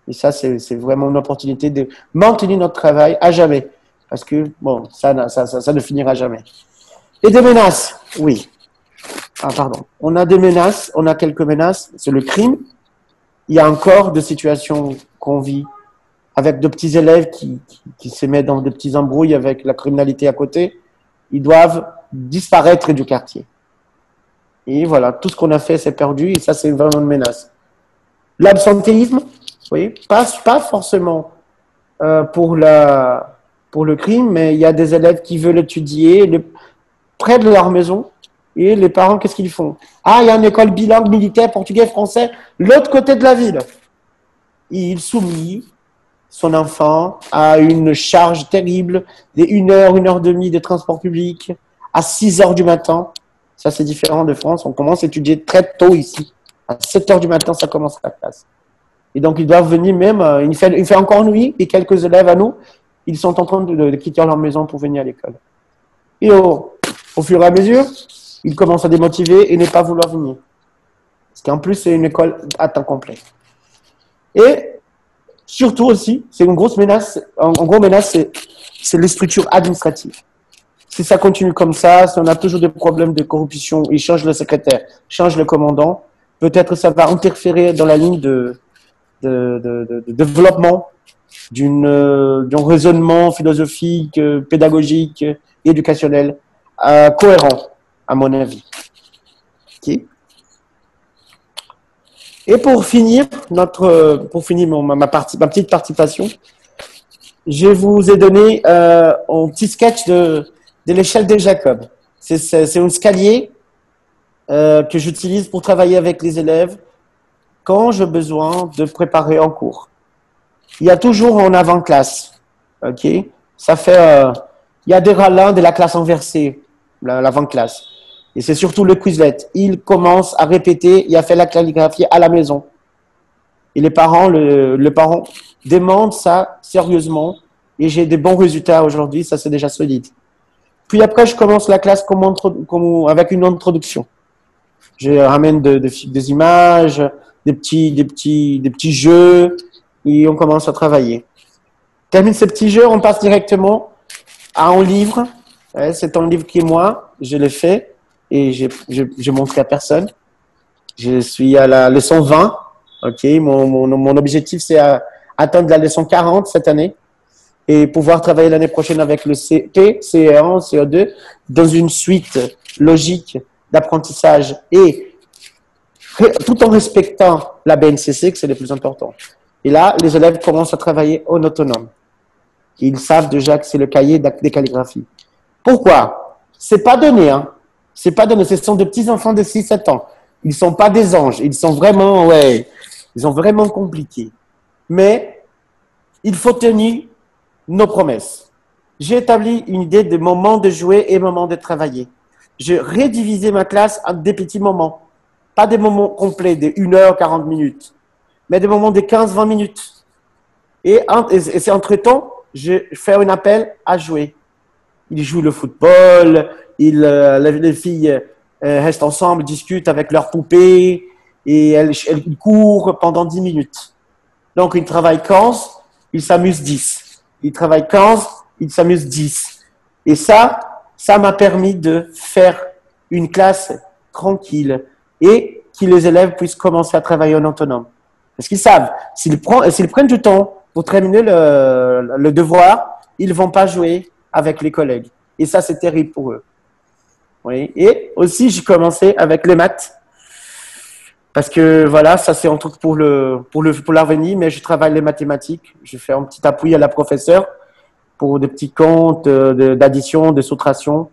Et ça, c'est vraiment une opportunité de maintenir notre travail à jamais. Parce que, bon, ça ne finira jamais. Et des menaces, oui. Ah, pardon. On a des menaces, on a quelques menaces. C'est le crime. Il y a encore des situations qu'on vit avec de petits élèves qui se mettent dans de petits embrouilles avec la criminalité à côté. Ils doivent disparaître du quartier. Et voilà, tout ce qu'on a fait, c'est perdu. Et ça, c'est vraiment une menace. L'absentéisme, oui, pas forcément pour le crime, mais il y a des élèves qui veulent étudier près de leur maison. Et les parents, qu'est-ce qu'ils font? Ah, il y a une école bilingue, militaire, portugais, français, l'autre côté de la ville. Et il soumet son enfant à une charge terrible de 1 heure et demie de transport public à 6 heures du matin. Ça, c'est différent de France. On commence à étudier très tôt ici. À 7 heures du matin, ça commence la classe. Et donc, ils doivent venir même, il fait encore nuit, et quelques élèves à nous, ils sont en train de quitter leur maison pour venir à l'école. Et au fur et à mesure, ils commencent à démotiver et ne pas vouloir venir. Parce qu'en plus, c'est une école à temps complet. Et surtout aussi, c'est une grosse menace, en gros menace, c'est les structures administratives. Si ça continue comme ça, si on a toujours des problèmes de corruption, ils changent le secrétaire, changent le commandant, peut-être ça va interférer dans la ligne de développement d'un raisonnement philosophique, pédagogique, éducationnel, cohérent, à mon avis. Okay. Et pour finir ma petite participation, je vous ai donné un petit sketch de l'échelle de Jacob. C'est un escalier que j'utilise pour travailler avec les élèves quand j'ai besoin de préparer un cours. Il y a toujours en avant-classe. Ok, ça fait. Il y a des râlins de la classe inversée, l'avant-classe. Et c'est surtout le Quizlet. Il commence à répéter, il a fait la calligraphie à la maison. Et les parents demandent ça sérieusement. Et j'ai des bons résultats aujourd'hui, ça c'est déjà solide. Puis après, je commence la classe avec une introduction. Je ramène des images, des petits jeux, et on commence à travailler. Termine ces petits jeux, on passe directement à un livre. C'est un livre qui est moi, je l'ai fait. Et je montré à personne. Je suis à la leçon 20. Ok, mon objectif, c'est atteindre la leçon 40 cette année et pouvoir travailler l'année prochaine avec le CP, CE1, CE2 dans une suite logique d'apprentissage et tout en respectant la BNCC, que c'est le plus important. Et là, les élèves commencent à travailler en autonome. Ils savent déjà que c'est le cahier des calligraphies. Pourquoi? C'est pas donné, hein. C'est pas donné, ce sont des petits enfants de 6-7 ans. Ils sont pas des anges, ils sont vraiment, ils sont vraiment compliqués. Mais il faut tenir nos promesses. j'ai établi une idée de moments de jouer et moments de travailler. Je redivisais ma classe en des petits moments. Pas des moments complets de 1 heure, 40 minutes, mais des moments de 15-20 minutes. Et c'est entre-temps, je fais un appel à jouer. Ils jouent le football, les filles restent ensemble, discutent avec leurs poupées et elles courent pendant 10 minutes. Donc, ils travaillent 15, ils s'amusent 10. Ils travaillent 15, ils s'amusent 10. Et ça m'a permis de faire une classe tranquille et que les élèves puissent commencer à travailler en autonome. Parce qu'ils savent, s'ils prennent du temps pour terminer le devoir, ils ne vont pas jouer avec les collègues. Et ça, c'est terrible pour eux. Oui. Et aussi, j'ai commencé avec les maths. Parce que voilà, ça c'est un truc pour l'avenir, mais je travaille les mathématiques. Je fais un petit appui à la professeure pour des petits comptes d'addition, de soustraction.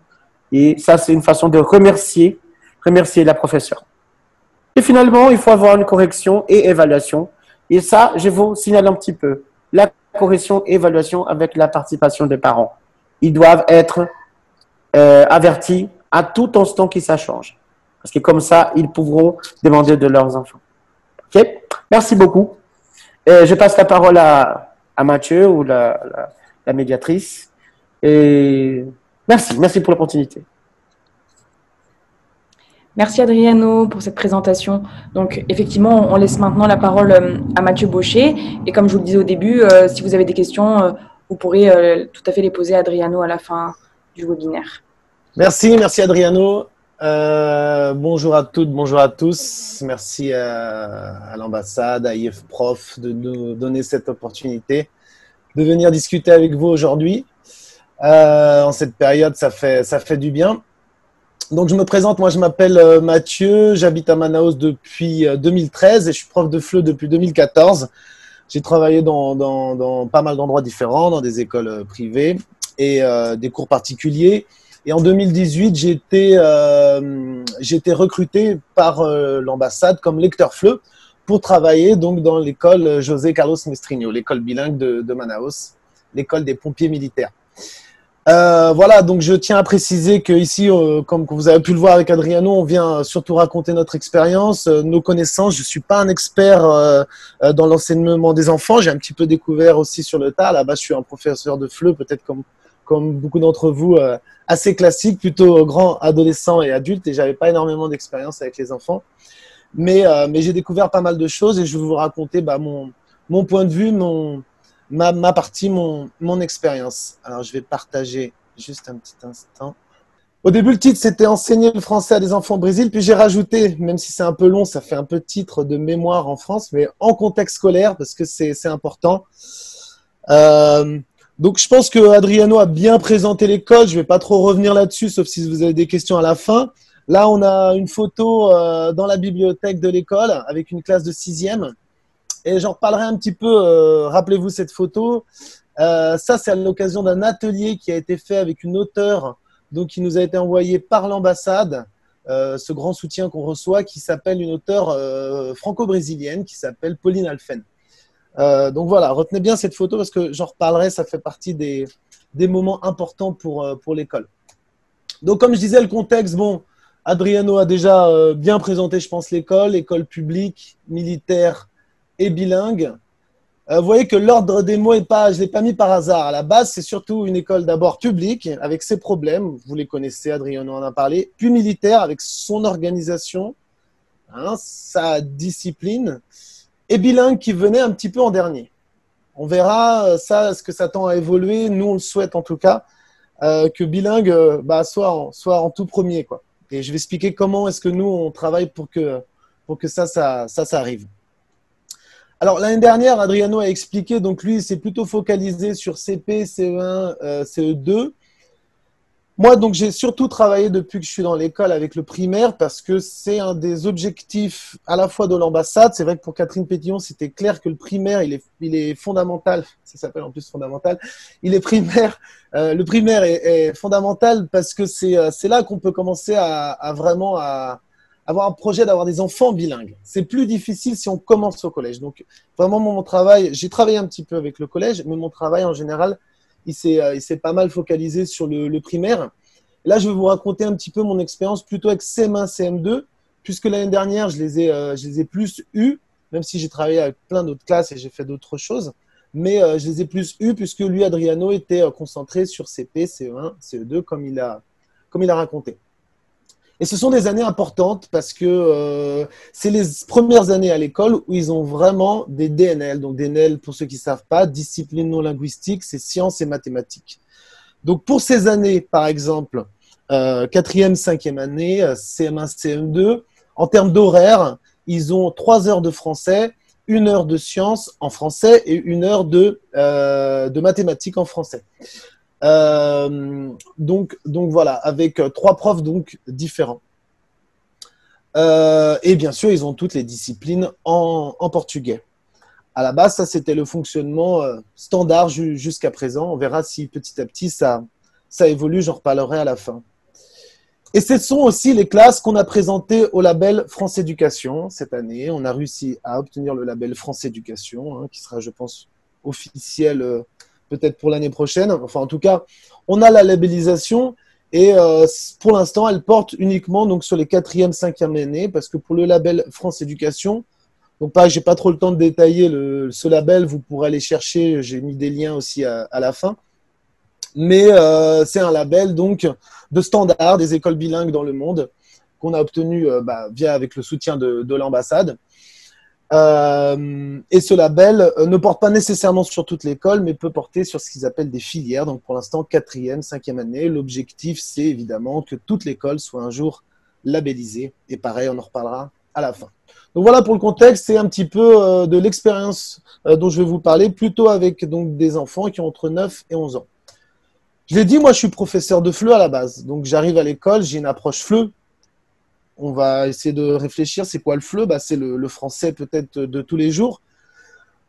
Et ça, c'est une façon de remercier la professeure. Et finalement, il faut avoir une correction et évaluation. Et ça, je vous signale un petit peu. La correction et évaluation avec la participation des parents. Ils doivent être avertis à tout instant que ça change. Parce que comme ça, ils pourront demander de leurs enfants. OK? Merci beaucoup. Je passe la parole à Mathieu ou la médiatrice. Et merci pour l'opportunité. Merci Adriano pour cette présentation. Donc effectivement, on laisse maintenant la parole à Mathieu Baucher. Et comme je vous le disais au début, si vous avez des questions, vous pourrez tout à fait les poser à Adriano à la fin du webinaire. Merci Adriano. Bonjour à toutes, bonjour à tous. Merci à l'ambassade, à IFPROF de nous donner cette opportunité de venir discuter avec vous aujourd'hui. En cette période, ça fait du bien. Donc, je me présente, moi je m'appelle Mathieu, j'habite à Manaus depuis 2013 et je suis prof de FLE depuis 2014. J'ai travaillé dans pas mal d'endroits différents, dans des écoles privées et des cours particuliers. Et en 2018, j'ai été recruté par l'ambassade comme lecteur FLE pour travailler donc dans l'école José Carlos Mestrinho, l'école bilingue de Manaus, l'école des pompiers militaires. Voilà, donc je tiens à préciser que ici, comme vous avez pu le voir avec Adriano, on vient surtout raconter notre expérience, nos connaissances. Je suis pas un expert dans l'enseignement des enfants. J'ai un petit peu découvert aussi sur le tas. À la base, je suis un professeur de FLE, peut-être comme beaucoup d'entre vous, assez classique, plutôt grand, adolescent et adulte. Et j'avais pas énormément d'expérience avec les enfants, mais j'ai découvert pas mal de choses et je vais vous raconter mon point de vue, ma partie, mon expérience. Alors, je vais partager juste un petit instant. Au début, le titre, c'était « Enseigner le français à des enfants au Brésil ». Puis j'ai rajouté, même si c'est un peu long, ça fait un peu titre de mémoire en France, mais en contexte scolaire, parce que c'est important. Donc, je pense que Adriano a bien présenté l'école. Je ne vais pas trop revenir là-dessus, sauf si vous avez des questions à la fin. Là, on a une photo dans la bibliothèque de l'école avec une classe de 6e. Et j'en reparlerai un petit peu. Rappelez-vous cette photo. Ça, c'est à l'occasion d'un atelier qui a été fait avec une auteure donc, qui nous a été envoyée par l'ambassade. Ce grand soutien qu'on reçoit, qui s'appelle une auteure franco-brésilienne qui s'appelle Pauline Alphen. Donc voilà, retenez bien cette photo parce que j'en reparlerai. Ça fait partie des moments importants pour l'école. Donc, comme je disais, le contexte, bon, Adriano a déjà bien présenté, je pense, l'école publique, militaire et bilingue. Vous voyez que l'ordre des mots je ne l'ai pas mis par hasard. À la base, c'est surtout une école d'abord publique avec ses problèmes. Vous les connaissez, Adriano en a parlé. Puis militaire avec son organisation, sa discipline. Et bilingue qui venait un petit peu en dernier. On verra ça, ce que ça tend à évoluer. Nous, on le souhaite en tout cas, que bilingue soit en tout premier, quoi. Et je vais expliquer comment est-ce que nous, on travaille pour que ça arrive. Alors, l'année dernière, Adriano a expliqué, donc lui, il s'est plutôt focalisé sur CP, CE1, CE2. Moi, donc, j'ai surtout travaillé depuis que je suis dans l'école avec le primaire parce que c'est un des objectifs à la fois de l'ambassade. C'est vrai que pour Catherine Pétillon, c'était clair que le primaire, il est fondamental. Ça s'appelle en plus fondamental. Il est primaire. Le primaire est fondamental parce que c'est là qu'on peut commencer à vraiment avoir un projet d'avoir des enfants bilingues. C'est plus difficile si on commence au collège. Donc, vraiment, mon travail, j'ai travaillé un petit peu avec le collège, mais mon travail en général, il s'est pas mal focalisé sur le primaire. Là, je vais vous raconter un petit peu mon expérience plutôt avec CM1, CM2, puisque l'année dernière, je les ai plus eus, même si j'ai travaillé avec plein d'autres classes et j'ai fait d'autres choses. Mais je les ai plus eus puisque lui, Adriano, était concentré sur CP, CE1, CE2, comme il a raconté. Et ce sont des années importantes parce que c'est les premières années à l'école où ils ont vraiment des DNL. Donc DNL, pour ceux qui ne savent pas, discipline non linguistique, c'est sciences et mathématiques. Donc pour ces années, par exemple, 4e, 5e année, CM1, CM2, en termes d'horaire, ils ont 3 heures de français, 1 heure de sciences en français et 1 heure de mathématiques en français. Donc voilà, avec 3 profs donc différents. Et bien sûr, ils ont toutes les disciplines en portugais. À la base, ça c'était le fonctionnement standard jusqu'à présent. On verra si petit à petit ça évolue, j'en reparlerai à la fin. Et ce sont aussi les classes qu'on a présentées au label France Éducation cette année. On a réussi à obtenir le label France Éducation, qui sera, je pense, officiel peut-être pour l'année prochaine. Enfin, en tout cas, on a la labellisation et pour l'instant, elle porte uniquement donc, sur les 4e, 5e années parce que pour le label France Éducation, donc pareil, j'ai pas trop le temps de détailler ce label, vous pourrez aller chercher, j'ai mis des liens aussi à la fin. Mais c'est un label donc de standard des écoles bilingues dans le monde qu'on a obtenu via avec le soutien de l'ambassade. Et ce label ne porte pas nécessairement sur toute l'école, mais peut porter sur ce qu'ils appellent des filières. Donc pour l'instant, 4e, 5e année. L'objectif, c'est évidemment que toute l'école soit un jour labellisée. Et pareil, on en reparlera à la fin. Donc voilà pour le contexte, c'est un petit peu de l'expérience dont je vais vous parler, plutôt avec donc, des enfants qui ont entre 9 et 11 ans. Je l'ai dit, moi je suis professeur de FLE à la base. Donc j'arrive à l'école, j'ai une approche FLE. On va essayer de réfléchir, c'est quoi le FLE ? C'est le français peut-être de tous les jours.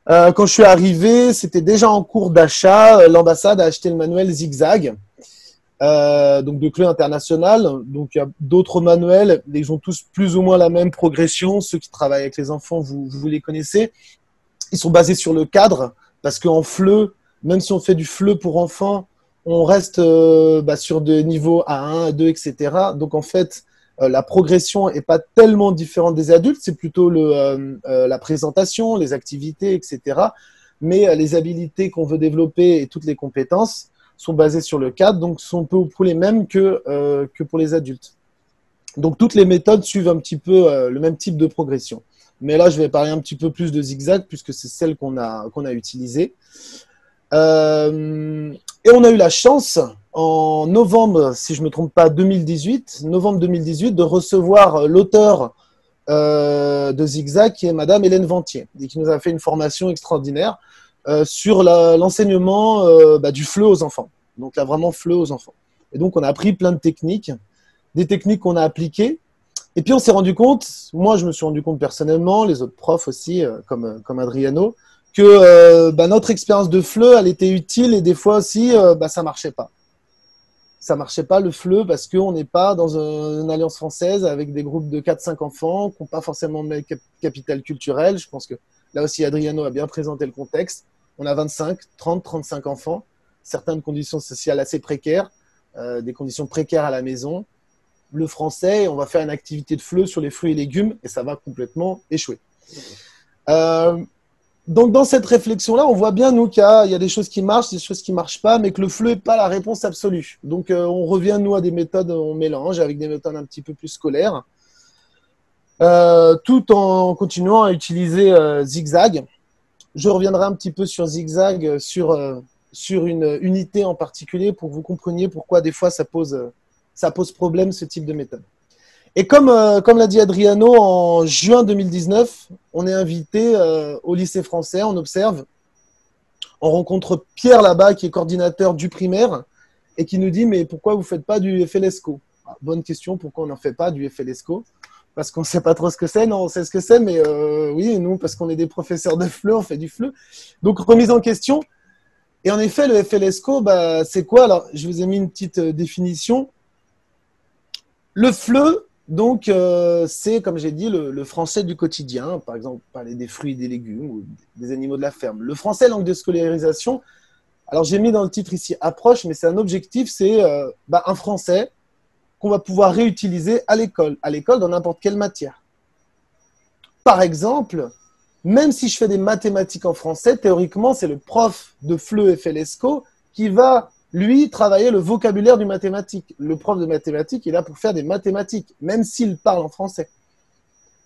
Quand je suis arrivé, c'était déjà en cours d'achat. L'ambassade a acheté le manuel Zigzag, donc de CLE international. Donc il y a d'autres manuels, ils ont tous plus ou moins la même progression. Ceux qui travaillent avec les enfants, vous les connaissez. Ils sont basés sur le cadre, parce qu'en FLE, même si on fait du FLE pour enfants, on reste sur des niveaux A1, A2, etc. Donc en fait, la progression n'est pas tellement différente des adultes, c'est plutôt la présentation, les activités, etc. Mais les habilités qu'on veut développer et toutes les compétences sont basées sur le cadre, donc sont peu ou prou les mêmes que pour les adultes. Donc toutes les méthodes suivent un petit peu le même type de progression. Mais là, je vais parler un petit peu plus de Zigzag, puisque c'est celle qu'on a utilisée. Et on a eu la chance, en novembre, si je ne me trompe pas, novembre 2018, de recevoir l'auteur de Zigzag, qui est Madame Hélène Ventier, et qui nous a fait une formation extraordinaire sur l'enseignement du FLE aux enfants. Donc là, vraiment FLE aux enfants. Et donc, on a appris plein de techniques, des techniques qu'on a appliquées. Et puis, on s'est rendu compte, moi, je me suis rendu compte personnellement, les autres profs aussi, comme Adriano, que notre expérience de FLE, elle était utile et des fois aussi, ça marchait pas. Ça marchait pas le FLE parce qu'on n'est pas dans une alliance française avec des groupes de 4-5 enfants qui n'ont pas forcément de capital culturel. Je pense que là aussi, Adriano a bien présenté le contexte. On a 25, 30, 35 enfants, certaines conditions sociales assez précaires, des conditions précaires à la maison. Le français, on va faire une activité de FLE sur les fruits et légumes et ça va complètement échouer. Donc, dans cette réflexion-là, on voit bien, nous, qu'il y a des choses qui marchent, des choses qui ne marchent pas, mais que le FLE n'est pas la réponse absolue. Donc, on revient, nous, à des méthodes, on mélange avec des méthodes un petit peu plus scolaires, tout en continuant à utiliser Zigzag. Je reviendrai un petit peu sur Zigzag, sur une unité en particulier, pour que vous compreniez pourquoi, des fois, ça pose problème, ce type de méthode. Et comme l'a dit Adriano, en juin 2019, on est invité au lycée français, on observe, on rencontre Pierre là-bas, qui est coordinateur du primaire, et qui nous dit « Mais pourquoi vous ne faites pas du FLESCO ?» Bonne question, pourquoi on n'en fait pas du FLESCO ? Parce qu'on ne sait pas trop ce que c'est. Non, on sait ce que c'est, mais oui, nous, parce qu'on est des professeurs de FLE, on fait du FLE. Donc, remise en question. Et en effet, le FLESCO, c'est quoi ? Alors, je vous ai mis une petite définition. Le FLE, donc, c'est, comme j'ai dit, le français du quotidien. Par exemple, parler des fruits et des légumes ou des animaux de la ferme. Le français, langue de scolarisation, Alors, j'ai mis dans le titre ici approche, mais c'est un objectif, c'est un français qu'on va pouvoir réutiliser à l'école dans n'importe quelle matière. Par exemple, même si je fais des mathématiques en français, théoriquement, c'est le prof de FLE et FLESCO qui va, lui, travailler le vocabulaire du mathématique. Le prof de mathématiques est là pour faire des mathématiques, même s'il parle en français.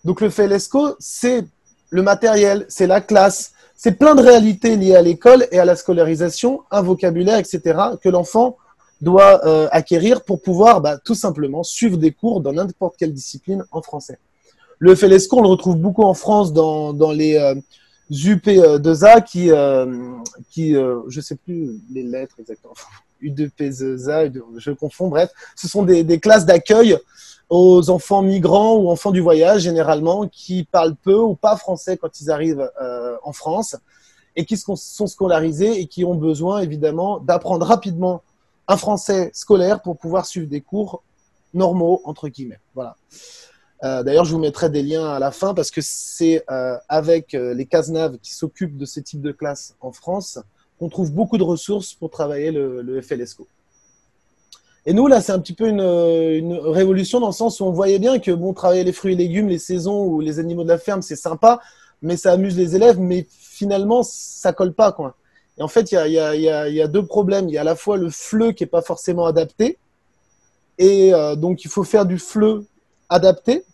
Donc, le FLESCO, c'est le matériel, c'est la classe, c'est plein de réalités liées à l'école et à la scolarisation, un vocabulaire, etc., que l'enfant doit acquérir pour pouvoir tout simplement suivre des cours dans n'importe quelle discipline en français. Le FLESCO, on le retrouve beaucoup en France dans les UP2A qui je sais plus les lettres exactement, U2P2A, je confonds, bref. Ce sont des classes d'accueil aux enfants migrants ou enfants du voyage, généralement, qui parlent peu ou pas français quand ils arrivent en France et qui sont scolarisés et qui ont besoin, évidemment, d'apprendre rapidement un français scolaire pour pouvoir suivre des cours normaux, entre guillemets. Voilà. D'ailleurs, je vous mettrai des liens à la fin parce que c'est avec les CASNAV qui s'occupent de ce type de classe en France qu'on trouve beaucoup de ressources pour travailler le FLESCO. Et nous, là, c'est un petit peu une révolution dans le sens où on voyait bien que travailler les fruits et légumes, les saisons ou les animaux de la ferme, c'est sympa, mais ça amuse les élèves, mais finalement, ça colle pas, quoi. Et en fait, il y a deux problèmes. Il y a à la fois le FLE qui n'est pas forcément adapté, et donc il faut faire du FLE adapté,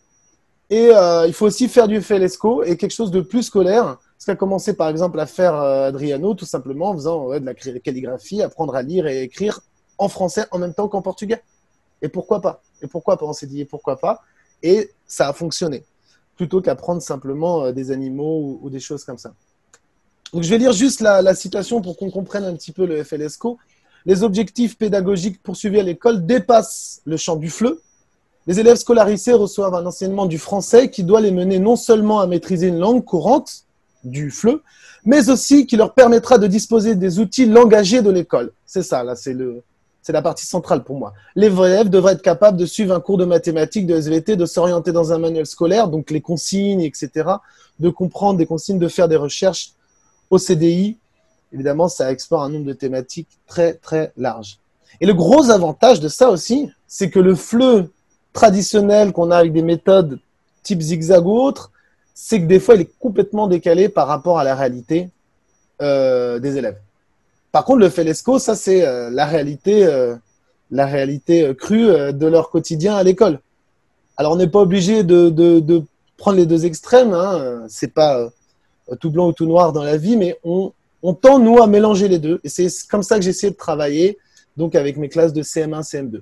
et il faut aussi faire du FLESCO et quelque chose de plus scolaire, ce qu'a commencé par exemple à faire Adriano, tout simplement en faisant de la calligraphie, apprendre à lire et écrire en français en même temps qu'en portugais. Et pourquoi pas? On s'est dit, et pourquoi pas? Et ça a fonctionné, plutôt qu'apprendre simplement des animaux ou des choses comme ça. Donc, je vais lire juste la citation pour qu'on comprenne un petit peu le FLESCO. Les objectifs pédagogiques poursuivis à l'école dépassent le champ du FLE. Les élèves scolarisés reçoivent un enseignement du français qui doit les mener non seulement à maîtriser une langue courante, du FLE, mais aussi qui leur permettra de disposer des outils langagiers de l'école. C'est ça, là, c'est la partie centrale pour moi. Les élèves devraient être capables de suivre un cours de mathématiques, de SVT, de s'orienter dans un manuel scolaire, donc les consignes, etc., de comprendre des consignes, de faire des recherches au CDI. Évidemment, ça explore un nombre de thématiques très, très large. Et le gros avantage de ça aussi, c'est que le FLE traditionnel qu'on a avec des méthodes type zigzag ou autre, c'est que des fois, il est complètement décalé par rapport à la réalité des élèves. Par contre, le FLESCO, ça, c'est la réalité crue de leur quotidien à l'école. Alors, on n'est pas obligé de prendre les deux extrêmes, hein. C'est pas tout blanc ou tout noir dans la vie, mais on tend, nous, à mélanger les deux. Et c'est comme ça que j'ai essayé de travailler, donc avec mes classes de CM1, CM2.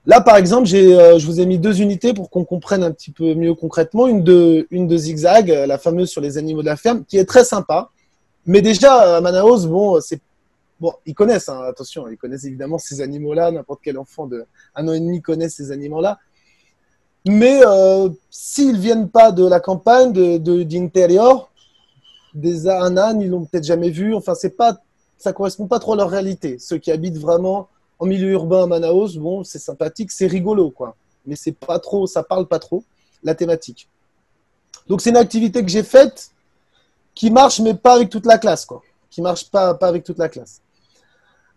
Là, par exemple, je vous ai mis deux unités pour qu'on comprenne un petit peu mieux concrètement. Une de zigzag, la fameuse sur les animaux de la ferme, qui est très sympa. Mais déjà, à Manaus, ils connaissent, hein, attention, ils connaissent évidemment ces animaux-là. N'importe quel enfant de 1 an et demi connaît ces animaux-là. Mais s'ils ne viennent pas de la campagne, d'intérieur, un âne, ils l'ont peut-être jamais vu. Enfin, ça correspond pas trop à leur réalité. Ceux qui habitent vraiment en milieu urbain à Manaus, c'est sympathique, c'est rigolo, quoi. Mais c'est pas trop, ça parle pas trop, la thématique. Donc, c'est une activité que j'ai faite qui marche, mais pas avec toute la classe, quoi. Qui marche pas avec toute la classe.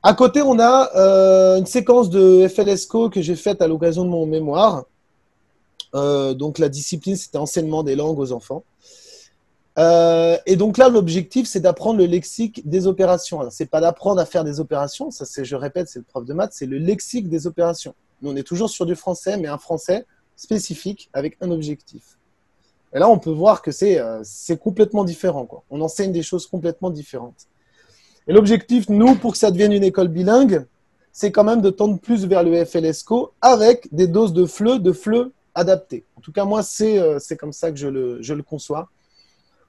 À côté, on a une séquence de FLESCO que j'ai faite à l'occasion de mon mémoire. Donc, la discipline, c'était enseignement des langues aux enfants. Et donc là, l'objectif, c'est d'apprendre le lexique des opérations. Alors, c'est pas d'apprendre à faire des opérations, ça, je répète, c'est le prof de maths, c'est le lexique des opérations. Nous, on est toujours sur du français, mais un français spécifique avec un objectif. Et là, on peut voir que c'est complètement différent, quoi. On enseigne des choses complètement différentes. Et l'objectif, nous, pour que ça devienne une école bilingue, c'est quand même de tendre plus vers le FLESCO avec des doses de FLE adaptées. En tout cas, moi, c'est comme ça que je le conçois.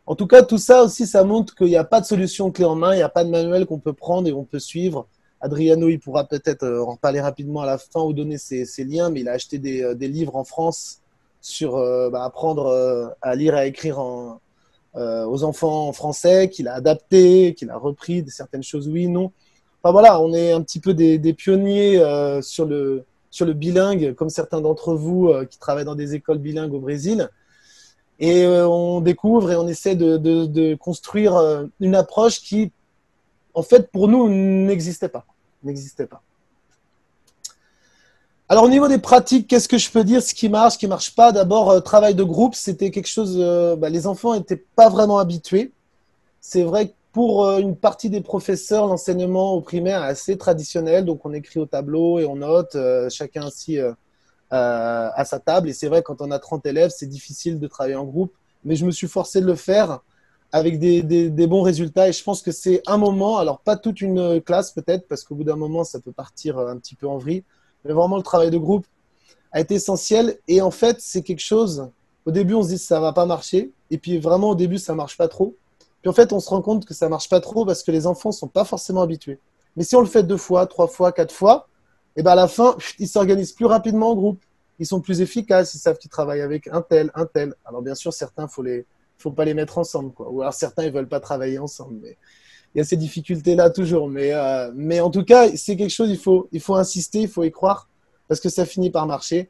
En tout cas, tout ça aussi, ça montre qu'il n'y a pas de solution clé en main, il n'y a pas de manuel qu'on peut prendre et on peut suivre. Adriano, il pourra peut-être en parler rapidement à la fin ou donner ses liens, mais il a acheté des livres en France sur apprendre à lire et à écrire aux enfants en français, qu'il a adapté, qu'il a repris certaines choses, oui, non. Enfin voilà, on est un petit peu des pionniers sur le bilingue, comme certains d'entre vous qui travaillent dans des écoles bilingues au Brésil. Et on découvre et on essaie de construire une approche qui en fait, pour nous, n'existait pas. N'existait pas. Alors, au niveau des pratiques, qu'est-ce que je peux dire? Ce qui marche pas. D'abord, travail de groupe, c'était quelque chose… les enfants n'étaient pas vraiment habitués. C'est vrai que pour une partie des professeurs, l'enseignement au primaire est assez traditionnel. Donc, on écrit au tableau et on note, chacun assis à sa table. Et c'est vrai, quand on a 30 élèves, c'est difficile de travailler en groupe. Mais je me suis forcé de le faire avec des bons résultats. Et je pense que c'est un moment, alors pas toute une classe peut-être, parce qu'au bout d'un moment, ça peut partir un petit peu en vrille. Mais vraiment, le travail de groupe a été essentiel. Et en fait, c'est quelque chose… Au début, on se dit que ça va pas marcher. Et puis vraiment, au début, ça marche pas trop. Puis en fait, on se rend compte que ça marche pas trop parce que les enfants sont pas forcément habitués. Mais si on le fait 2 fois, 3 fois, 4 fois, et ben à la fin, ils s'organisent plus rapidement en groupe. Ils sont plus efficaces. Ils savent qu'ils travaillent avec un tel, un tel. Alors bien sûr, certains, faut pas les mettre ensemble, quoi. Ou alors certains, ils veulent pas travailler ensemble. Mais il y a ces difficultés-là toujours. Mais en tout cas, c'est quelque chose. Il faut insister, il faut y croire parce que ça finit par marcher.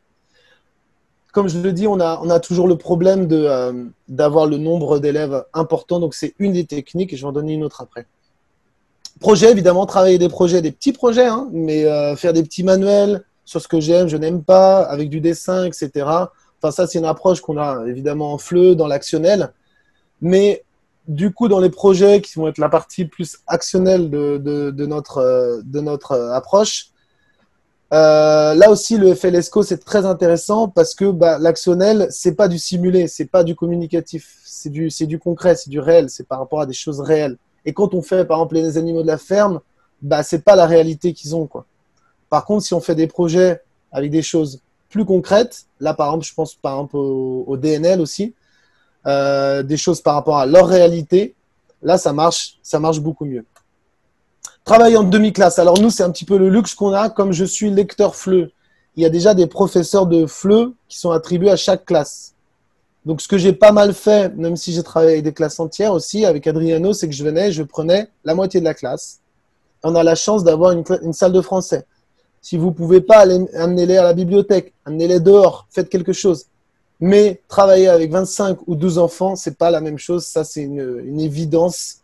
Comme je le dis, on a toujours le problème d'avoir le nombre d'élèves important. Donc, c'est une des techniques et je vais en donner une autre après. Projet, évidemment, travailler des projets, des petits projets, hein, mais faire des petits manuels sur ce que j'aime, je n'aime pas, avec du dessin, etc. Enfin, ça, c'est une approche qu'on a évidemment en FLE, dans l'actionnel. Mais du coup, dans les projets qui vont être la partie plus actionnelle de notre approche, là aussi, le FLESCO, c'est très intéressant parce que l'actionnel, c'est pas du simulé, c'est pas du communicatif, c'est du concret, c'est du réel, c'est par rapport à des choses réelles. Et quand on fait, par exemple, les animaux de la ferme, c'est pas la réalité qu'ils ont, quoi. Par contre, si on fait des projets avec des choses plus concrètes, là, par exemple, je pense par exemple au DNL aussi, des choses par rapport à leur réalité, là, ça marche beaucoup mieux. Travail en demi-classe. Alors nous, c'est un petit peu le luxe qu'on a. Comme je suis lecteur FLE, il y a déjà des professeurs de FLE qui sont attribués à chaque classe. Donc ce que j'ai pas mal fait, même si j'ai travaillé avec des classes entières aussi, avec Adriano, c'est que je prenais la moitié de la classe. On a la chance d'avoir une salle de français. Si vous pouvez pas, amenez-les à la bibliothèque, amenez-les dehors, faites quelque chose. Mais travailler avec 25 ou 12 enfants, c'est pas la même chose. Ça, c'est une évidence.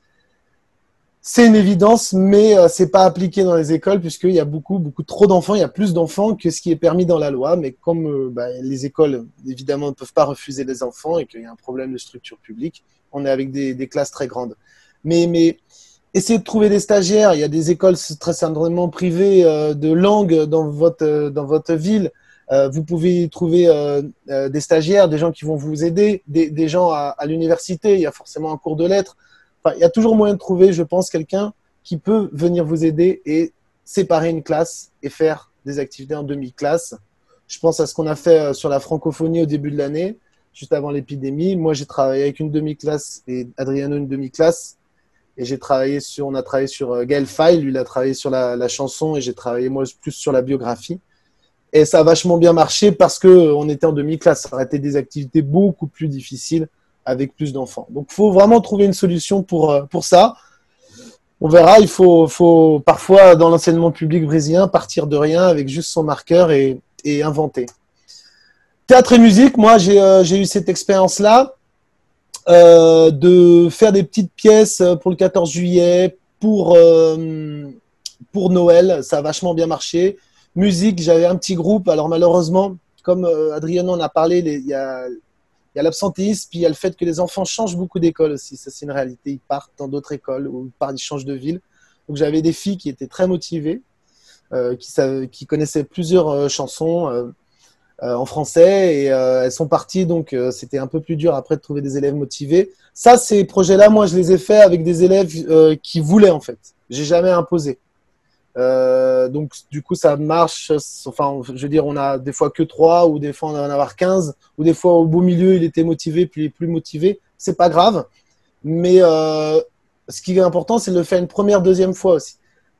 C'est une évidence, mais c'est pas appliqué dans les écoles puisqu'il y a beaucoup trop d'enfants. Il y a plus d'enfants que ce qui est permis dans la loi. Mais comme les écoles, évidemment, ne peuvent pas refuser les enfants et qu'il y a un problème de structure publique, on est avec des classes très grandes. Mais essayez de trouver des stagiaires. Il y a des écoles très certainement privées de langue dans votre ville. Vous pouvez trouver des stagiaires, des gens qui vont vous aider, des gens à l'université. Il y a forcément un cours de lettres. Enfin, il y a toujours moyen de trouver, je pense, quelqu'un qui peut venir vous aider et séparer une classe et faire des activités en demi-classe. Je pense à ce qu'on a fait sur la francophonie au début de l'année, juste avant l'épidémie. Moi, j'ai travaillé avec une demi-classe et Adriano une demi-classe. Et on a travaillé sur Gaël Faye, lui, il a travaillé sur la chanson et j'ai travaillé moi plus sur la biographie. Et ça a vachement bien marché parce qu'on était en demi-classe. Ça aurait été des activités beaucoup plus difficiles avec plus d'enfants. Donc, il faut vraiment trouver une solution pour ça. On verra, il faut parfois, dans l'enseignement public brésilien, partir de rien avec juste son marqueur et inventer. Théâtre et musique, moi, j'ai eu cette expérience-là de faire des petites pièces pour le 14 juillet, pour Noël. Ça a vachement bien marché. Musique, j'avais un petit groupe. Alors, malheureusement, comme Adriano en a parlé, il y a l'absentéisme, puis il y a le fait que les enfants changent beaucoup d'école aussi. Ça, c'est une réalité. Ils partent dans d'autres écoles ou ils changent de ville. Donc, j'avais des filles qui étaient très motivées, qui connaissaient plusieurs chansons en français et elles sont parties. Donc, c'était un peu plus dur après de trouver des élèves motivés. Ça, ces projets-là, moi, je les ai faits avec des élèves qui voulaient, en fait. J'ai jamais imposé. Donc, du coup, ça marche. Enfin, je veux dire, on a des fois que 3 ou des fois on va en avoir 15 ou des fois au beau milieu, il était motivé puis il est plus motivé. C'est pas grave. Mais ce qui est important, c'est de le faire une première, deuxième fois aussi.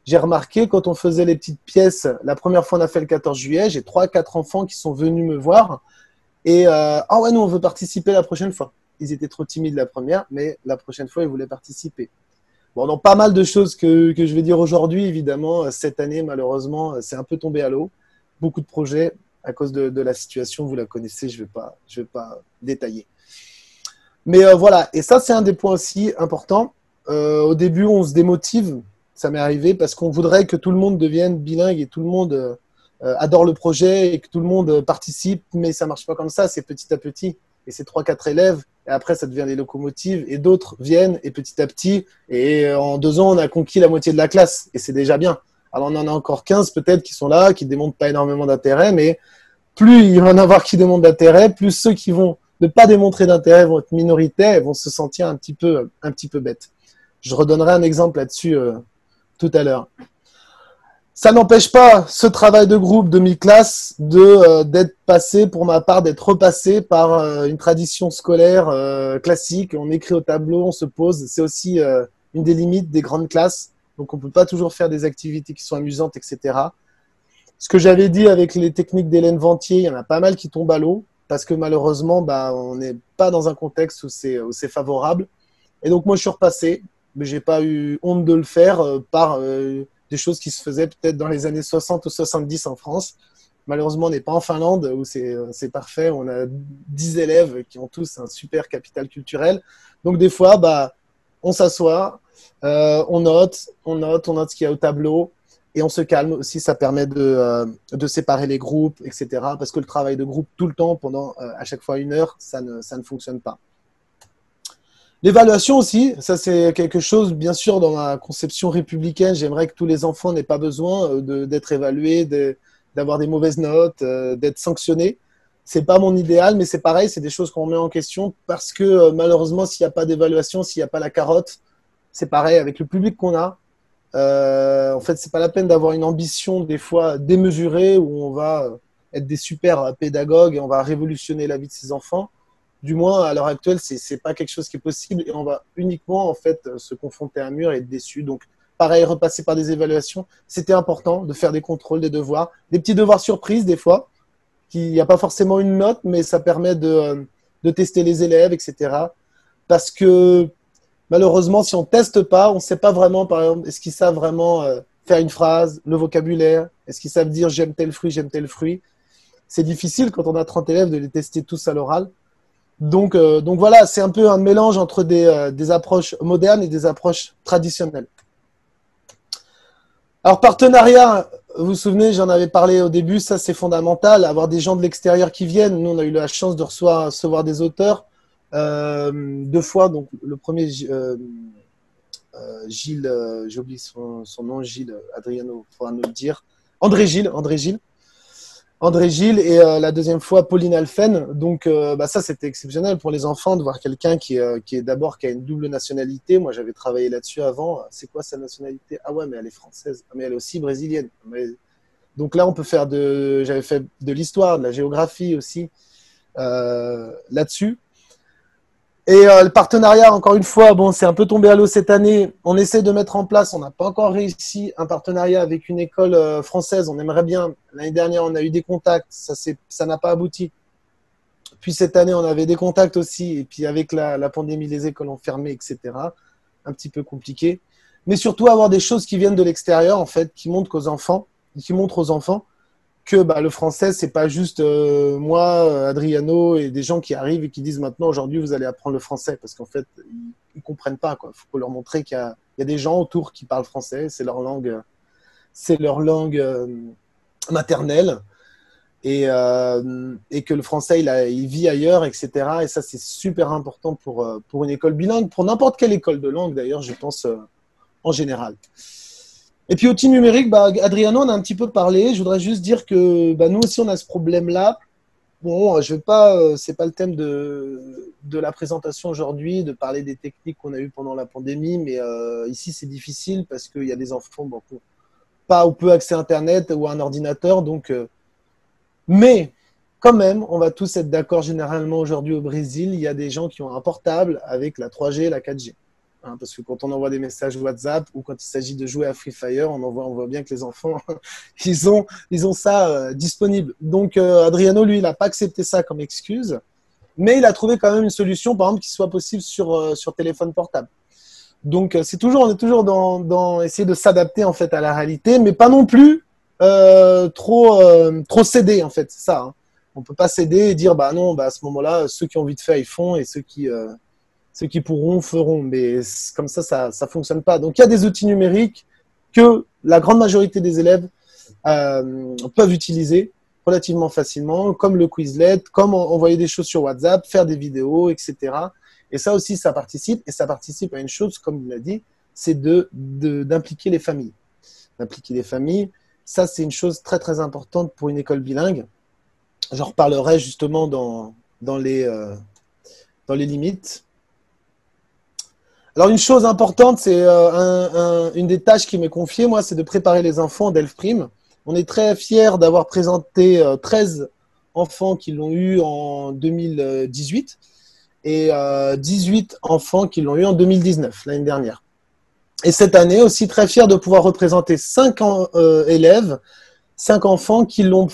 J'ai remarqué quand on faisait les petites pièces, la première fois on a fait le 14 juillet, j'ai 3-4 enfants qui sont venus me voir et ah ouais, nous on veut participer la prochaine fois. Ils étaient trop timides la première, mais la prochaine fois ils voulaient participer. Bon, dans pas mal de choses que je vais dire aujourd'hui, évidemment, cette année, malheureusement, c'est un peu tombé à l'eau. Beaucoup de projets à cause de la situation, vous la connaissez, je vais pas détailler. Mais voilà, et ça, c'est un des points aussi importants. Au début, on se démotive. Ça m'est arrivé parce qu'on voudrait que tout le monde devienne bilingue et tout le monde adore le projet et que tout le monde participe, mais ça marche pas comme ça, c'est petit à petit. Et c'est 3-4 élèves, et après ça devient des locomotives, et d'autres viennent, et petit à petit, et en 2 ans, on a conquis la moitié de la classe, et c'est déjà bien. Alors on en a encore 15 peut-être qui sont là, qui démontrent pas énormément d'intérêt, mais plus il va en avoir qui démontrent d'intérêt, plus ceux qui vont ne pas démontrer d'intérêt vont être minoritaires et vont se sentir un petit peu bêtes. Je redonnerai un exemple là-dessus tout à l'heure. Ça n'empêche pas ce travail de groupe de mi-classe d'être passé, pour ma part, d'être repassé par une tradition scolaire classique. On écrit au tableau, on se pose. C'est aussi une des limites des grandes classes. Donc, on ne peut pas toujours faire des activités qui sont amusantes, etc. Ce que j'avais dit avec les techniques d'Hélène Ventier, il y en a pas mal qui tombent à l'eau parce que malheureusement, on n'est pas dans un contexte où c'est favorable. Et donc, moi, je suis repassé, mais j'ai pas eu honte de le faire par des choses qui se faisaient peut-être dans les années 60 ou 70 en France. Malheureusement, on n'est pas en Finlande où c'est parfait. On a 10 élèves qui ont tous un super capital culturel. Donc, des fois, on s'assoit, on note ce qu'il y a au tableau et on se calme aussi. Ça permet de séparer les groupes, etc. Parce que le travail de groupe tout le temps, pendant à chaque fois 1 heure, ça ne fonctionne pas. L'évaluation aussi, ça c'est quelque chose, bien sûr, dans ma conception républicaine, j'aimerais que tous les enfants n'aient pas besoin d'être évalués, d'avoir des mauvaises notes, d'être sanctionnés. C'est pas mon idéal, mais c'est pareil, c'est des choses qu'on met en question parce que malheureusement, s'il n'y a pas d'évaluation, s'il n'y a pas la carotte, c'est pareil avec le public qu'on a. En fait, c'est pas la peine d'avoir une ambition des fois démesurée où on va être des super pédagogues et on va révolutionner la vie de ses enfants. Du moins, à l'heure actuelle, c'est pas quelque chose qui est possible et on va uniquement en fait se confronter à un mur et être déçu. Donc, pareil, repasser par des évaluations, c'était important de faire des contrôles, des devoirs, des petits devoirs surprises des fois, qu'il n'y a pas forcément une note, mais ça permet de tester les élèves, etc. Parce que malheureusement, si on teste pas, on ne sait pas vraiment, par exemple, est-ce qu'ils savent vraiment faire une phrase, le vocabulaire, est-ce qu'ils savent dire j'aime tel fruit, j'aime tel fruit. C'est difficile quand on a 30 élèves de les tester tous à l'oral. Donc voilà, c'est un peu un mélange entre des approches modernes et des approches traditionnelles. Alors, partenariat, vous vous souvenez, j'en avais parlé au début, ça c'est fondamental, avoir des gens de l'extérieur qui viennent. Nous, on a eu la chance de recevoir des auteurs 2 fois. Donc, le premier, Gilles, j'ai oublié son nom, Gilles Adriano, il faudra nous le dire. André Gilles et la deuxième fois Pauline Alphen. Donc ça c'était exceptionnel pour les enfants de voir quelqu'un qui est d'abord qui a une double nationalité. Moi j'avais travaillé là-dessus avant. C'est quoi sa nationalité? Ah ouais, mais elle est française. Mais elle est aussi brésilienne. Donc là on peut faire j'avais fait de l'histoire, de la géographie aussi là-dessus. Et le partenariat, encore une fois, bon, c'est un peu tombé à l'eau cette année. On essaie de mettre en place, on n'a pas encore réussi un partenariat avec une école française. On aimerait bien. L'année dernière, on a eu des contacts, ça n'a pas abouti. Puis cette année, on avait des contacts aussi. Et puis avec la pandémie, les écoles ont fermé, etc. Un petit peu compliqué. Mais surtout avoir des choses qui viennent de l'extérieur, en fait, qui montrent aux enfants que le français, c'est pas juste moi, Adriano, et des gens qui arrivent et qui disent maintenant, aujourd'hui, vous allez apprendre le français. Parce qu'en fait, ils comprennent pas, quoi. Il faut leur montrer qu'il y a des gens autour qui parlent français. C'est leur langue maternelle. Et que le français, il vit ailleurs, etc. Et ça, c'est super important pour une école bilingue, pour n'importe quelle école de langue, d'ailleurs, je pense, en général. Et puis, outil numérique, Adriano, on a un petit peu parlé. Je voudrais juste dire que nous aussi, on a ce problème-là. Bon, je vais pas, c'est pas le thème de la présentation aujourd'hui, de parler des techniques qu'on a eues pendant la pandémie, mais ici, c'est difficile parce qu'il y a des enfants qui n'ont pas ou peu accès à Internet ou à un ordinateur. Donc, mais quand même, on va tous être d'accord généralement aujourd'hui au Brésil, il y a des gens qui ont un portable avec la 3G et la 4G. Parce que quand on envoie des messages WhatsApp ou quand il s'agit de jouer à Free Fire, on voit bien que les enfants, ils ont ça disponible. Donc, Adriano, lui, il n'a pas accepté ça comme excuse, mais il a trouvé quand même une solution, par exemple, qui soit possible sur téléphone portable. Donc, on est toujours dans essayer de s'adapter en fait à la réalité, mais pas non plus trop céder en fait. C'est ça. Hein. On peut pas céder et dire non, à ce moment-là, ceux qui ont envie de faire, ils font, et ceux qui pourront, feront. Mais comme ça fonctionne pas. Donc, il y a des outils numériques que la grande majorité des élèves peuvent utiliser relativement facilement, comme le Quizlet, comme envoyer des choses sur WhatsApp, faire des vidéos, etc. Et ça aussi, ça participe. Et ça participe à une chose, comme il l'a dit, c'est d'impliquer les familles. D'impliquer les familles. Ça, c'est une chose très, très importante pour une école bilingue. J'en reparlerai justement dans les limites. Alors, une chose importante, c'est une des tâches qui m'est confiée, moi, c'est de préparer les enfants au DELF Prime. On est très fiers d'avoir présenté 13 enfants qui l'ont eu en 2018 et 18 enfants qui l'ont eu en 2019, l'année dernière. Et cette année, aussi très fiers de pouvoir représenter 5 élèves, 5 enfants qui l'ont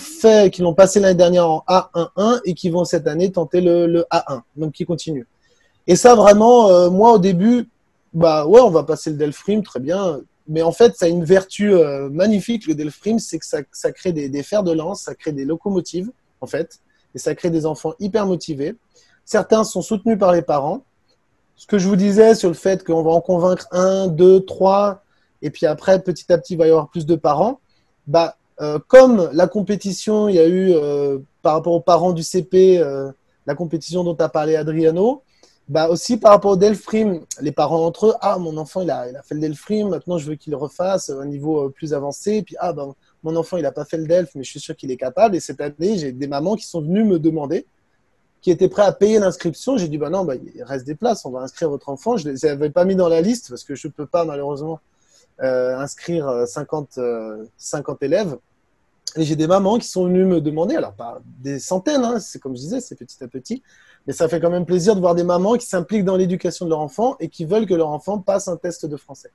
passé l'année dernière en A11 et qui vont cette année tenter le A1, donc qui continuent. Et ça, vraiment, moi, au début, bah ouais, on va passer le DELF Prime, très bien. Mais en fait, ça a une vertu magnifique, le DELF Prime, c'est que ça crée des fers de lance, ça crée des locomotives, en fait, et ça crée des enfants hyper motivés. Certains sont soutenus par les parents. Ce que je vous disais sur le fait qu'on va en convaincre 1, 2, 3, et puis après, petit à petit, il va y avoir plus de parents. Bah, comme la compétition, il y a eu, par rapport aux parents du CP, la compétition dont a parlé Adriano, bah aussi par rapport au DELF Prime, les parents entre eux, ah mon enfant il a fait le DELF Prime, maintenant je veux qu'il le refasse à un niveau plus avancé, puis ah ben mon enfant il n'a pas fait le DELF mais je suis sûr qu'il est capable, et cette année j'ai des mamans qui sont venues me demander, qui étaient prêts à payer l'inscription, j'ai dit bah non, bah, il reste des places, on va inscrire votre enfant, je ne les avais pas mis dans la liste parce que je ne peux pas malheureusement inscrire 50 élèves. Et j'ai des mamans qui sont venues me demander, alors pas des centaines, hein, c'est comme je disais, c'est petit à petit, mais ça fait quand même plaisir de voir des mamans qui s'impliquent dans l'éducation de leur enfant et qui veulent que leur enfant passe un test de français.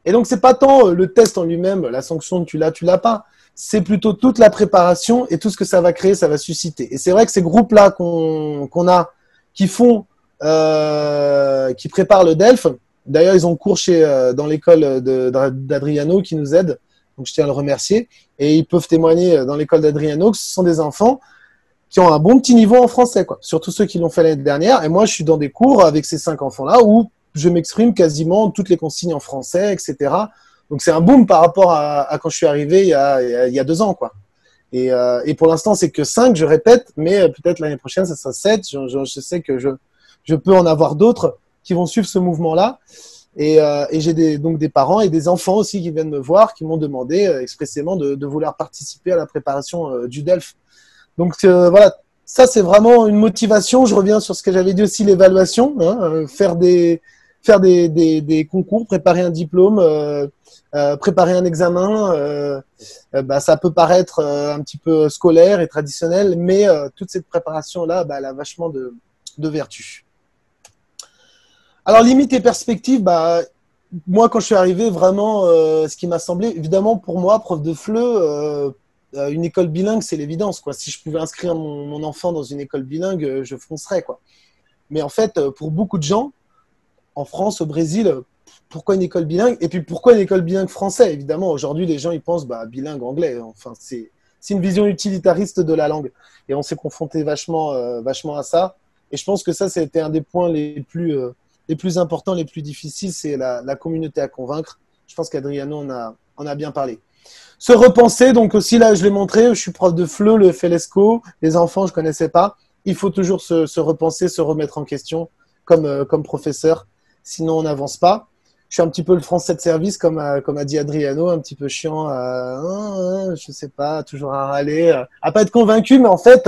Et donc, c'est pas tant le test en lui-même, la sanction tu l'as pas, c'est plutôt toute la préparation et tout ce que ça va créer, ça va susciter. Et c'est vrai que ces groupes-là qu'on a, qui préparent le DELF, d'ailleurs, ils ont cours dans l'école d'Adriano qui nous aide. Donc, je tiens à le remercier. Et ils peuvent témoigner dans l'école d'Adriano que ce sont des enfants qui ont un bon petit niveau en français, quoi. Surtout ceux qui l'ont fait l'année dernière. Et moi, je suis dans des cours avec ces 5 enfants-là où je m'exprime quasiment toutes les consignes en français, etc. Donc, c'est un boom par rapport à quand je suis arrivé il y a 2 ans, quoi. Et pour l'instant, c'est que 5, je répète, mais peut-être l'année prochaine, ça sera 7. Je sais que je peux en avoir d'autres qui vont suivre ce mouvement-là. Et j'ai donc des parents et des enfants aussi qui viennent me voir, qui m'ont demandé expressément de vouloir participer à la préparation du DELF. Donc voilà, ça c'est vraiment une motivation. Je reviens sur ce que j'avais dit aussi, l'évaluation, hein, faire des concours, préparer un diplôme, préparer un examen. Bah, ça peut paraître un petit peu scolaire et traditionnel, mais toute cette préparation-là, bah, elle a vachement de vertus. Alors, limite et perspective, bah, moi, quand je suis arrivé, vraiment, ce qui m'a semblé, évidemment, pour moi, prof de FLE, une école bilingue, c'est l'évidence, quoi. Si je pouvais inscrire mon enfant dans une école bilingue, je foncerais, quoi. Mais en fait, pour beaucoup de gens, en France, au Brésil, pourquoi une école bilingue? Et puis, pourquoi une école bilingue français? Évidemment, aujourd'hui, les gens, ils pensent, bah, bilingue anglais. Enfin, c'est une vision utilitariste de la langue. Et on s'est confronté vachement à ça. Et je pense que ça, c'était un des points les plus importants, les plus difficiles, c'est la communauté à convaincre. Je pense qu'Adriano en a bien parlé. Se repenser, donc aussi là, je l'ai montré, je suis prof de FLE, le FLESCO, les enfants, je ne connaissais pas. Il faut toujours se repenser, se remettre en question comme professeur, sinon on n'avance pas. Je suis un petit peu le français de service, comme a dit Adriano, un petit peu chiant, je sais pas, toujours à râler, à pas être convaincu, mais en fait,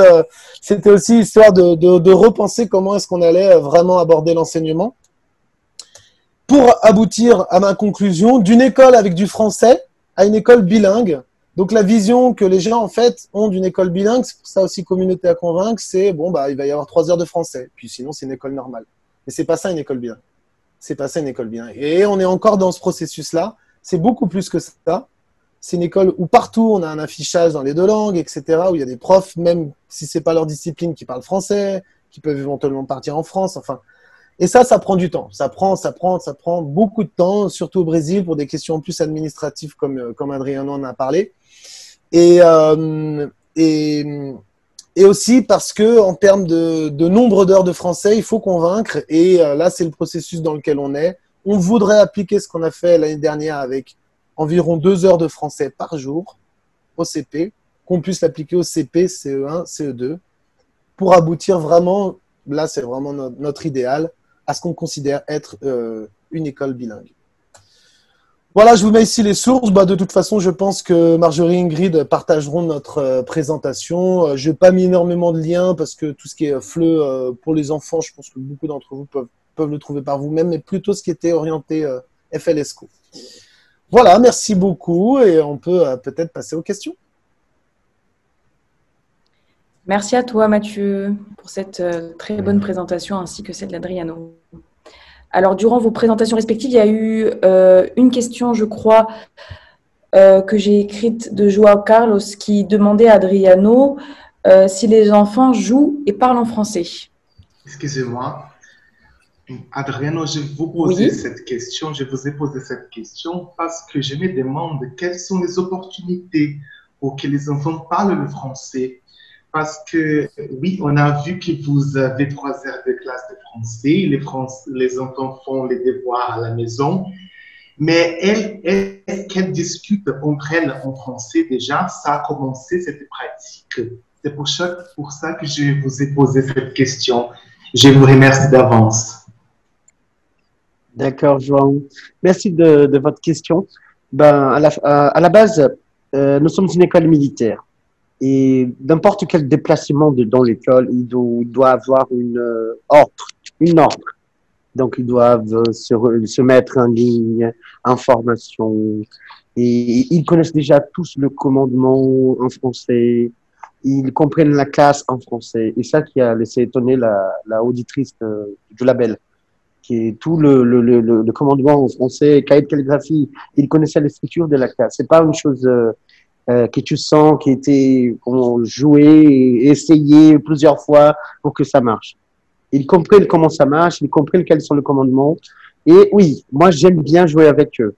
c'était aussi histoire de repenser comment est-ce qu'on allait vraiment aborder l'enseignement. Pour aboutir à ma conclusion, d'une école avec du français à une école bilingue. Donc la vision que les gens en fait ont d'une école bilingue, c'est pour ça aussi communauté à convaincre, c'est bon bah il va y avoir 3 heures de français, puis sinon c'est une école normale. Mais c'est pas ça une école bilingue. C'est pas ça une école bilingue. Et on est encore dans ce processus-là. C'est beaucoup plus que ça. C'est une école où partout on a un affichage dans les 2 langues, etc. Où il y a des profs, même si c'est pas leur discipline, qui parlent français, qui peuvent éventuellement partir en France. Enfin. Et ça prend du temps. Ça prend beaucoup de temps, surtout au Brésil, pour des questions plus administratives, comme Adriano en a parlé. Et aussi parce que, en termes de nombre d'heures de français, il faut convaincre. Et là, c'est le processus dans lequel on est. On voudrait appliquer ce qu'on a fait l'année dernière avec environ 2 heures de français par jour au CP, qu'on puisse l'appliquer au CP, CE1, CE2, pour aboutir vraiment, là c'est vraiment notre idéal, à ce qu'on considère être une école bilingue. Voilà, je vous mets ici les sources. De toute façon, je pense que Marjorie et Ingrid partageront notre présentation. Je n'ai pas mis énormément de liens parce que tout ce qui est FLE pour les enfants, je pense que beaucoup d'entre vous peuvent le trouver par vous-même, mais plutôt ce qui était orienté FLSCO. Voilà, merci beaucoup et on peut peut-être passer aux questions. Merci à toi, Mathieu, pour cette très bonne présentation ainsi que celle d'Adriano. Alors, durant vos présentations respectives, il y a eu une question, je crois, que j'ai écrite de Joao Carlos qui demandait à Adriano si les enfants jouent et parlent en français. Excusez-moi. Adriano, je vous posais cette question, je vous ai posé cette question parce que je me demande quelles sont les opportunités pour que les enfants parlent le français. Parce que, oui, on a vu que vous avez 3 heures de classe de français, les enfants font les devoirs à la maison, mais est-ce qu'elles discutent entre elles en français déjà? Ça a commencé cette pratique. C'est pour ça que je vous ai posé cette question. Je vous remercie d'avance. D'accord, João. Merci de votre question. À la base, nous sommes une école militaire. Et n'importe quel déplacement dans l'école, il doit avoir une ordre. Donc, ils doivent se mettre en ligne, en formation. Et ils connaissent déjà tous le commandement en français. Ils comprennent la classe en français. Et ça qui a laissé étonner la auditrice du label, qui est tout le commandement en français, cahier de calligraphie. Ils connaissaient l'écriture de la classe. C'est pas une chose que tu sens, qui était joué et essayé plusieurs fois pour que ça marche. Ils comprennent comment ça marche, ils comprennent quels sont les commandements. Et oui, moi j'aime bien jouer avec eux,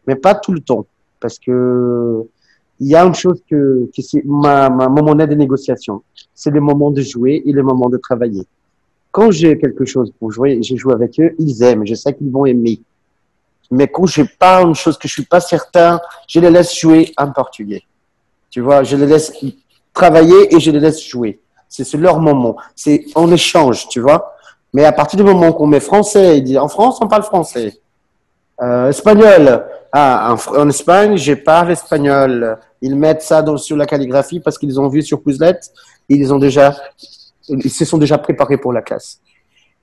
mais pas tout le temps, parce que il y a une chose que c'est mon moment de négociation, c'est le moment de jouer et le moment de travailler. Quand j'ai quelque chose pour jouer, je joue avec eux, ils aiment, je sais qu'ils vont aimer. Mais quand j'ai pas une chose que je suis pas certain, je les laisse jouer en portugais. Tu vois, je les laisse travailler et je les laisse jouer. C'est leur moment. C'est en échange, tu vois. Mais à partir du moment qu'on met français, il dit en France, on parle français. Espagnol. En Espagne, je parle espagnol. Ils mettent ça sur la calligraphie parce qu'ils ont vu sur Quizlet. Ils se sont déjà préparés pour la classe.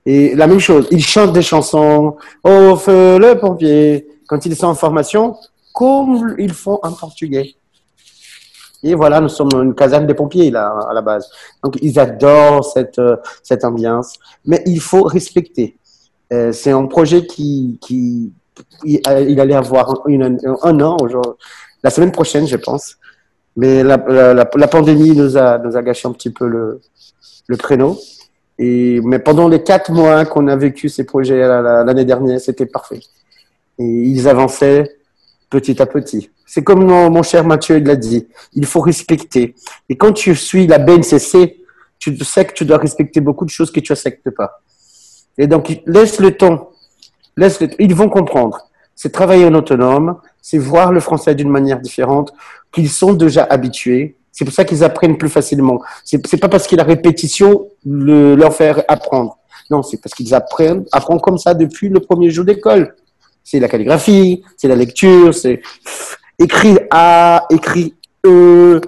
Et la même chose, ils chantent des chansons. Au feu le pompier. Quand ils sont en formation, comme ils font en portugais. Et voilà, nous sommes une caserne des pompiers là à la base. Donc ils adorent cette ambiance, mais il faut respecter. C'est un projet il allait avoir un an la semaine prochaine, je pense. Mais la pandémie nous a gâché un petit peu le créneau. Mais pendant les 4 mois qu'on a vécu ces projets l'année dernière, c'était parfait. Et ils avançaient petit à petit. C'est comme mon cher Mathieu l'a dit, il faut respecter. Et quand tu suis la BNCC, tu sais que tu dois respecter beaucoup de choses que tu n'acceptes pas. Et donc, laisse le temps. Ils vont comprendre. C'est travailler en autonome, c'est voir le français d'une manière différente, qu'ils sont déjà habitués. C'est pour ça qu'ils apprennent plus facilement. C'est pas parce que la répétition leur fait apprendre. Non, c'est parce qu'ils apprennent comme ça depuis le premier jour d'école. C'est la calligraphie, c'est la lecture, c'est écrit A, écrit E,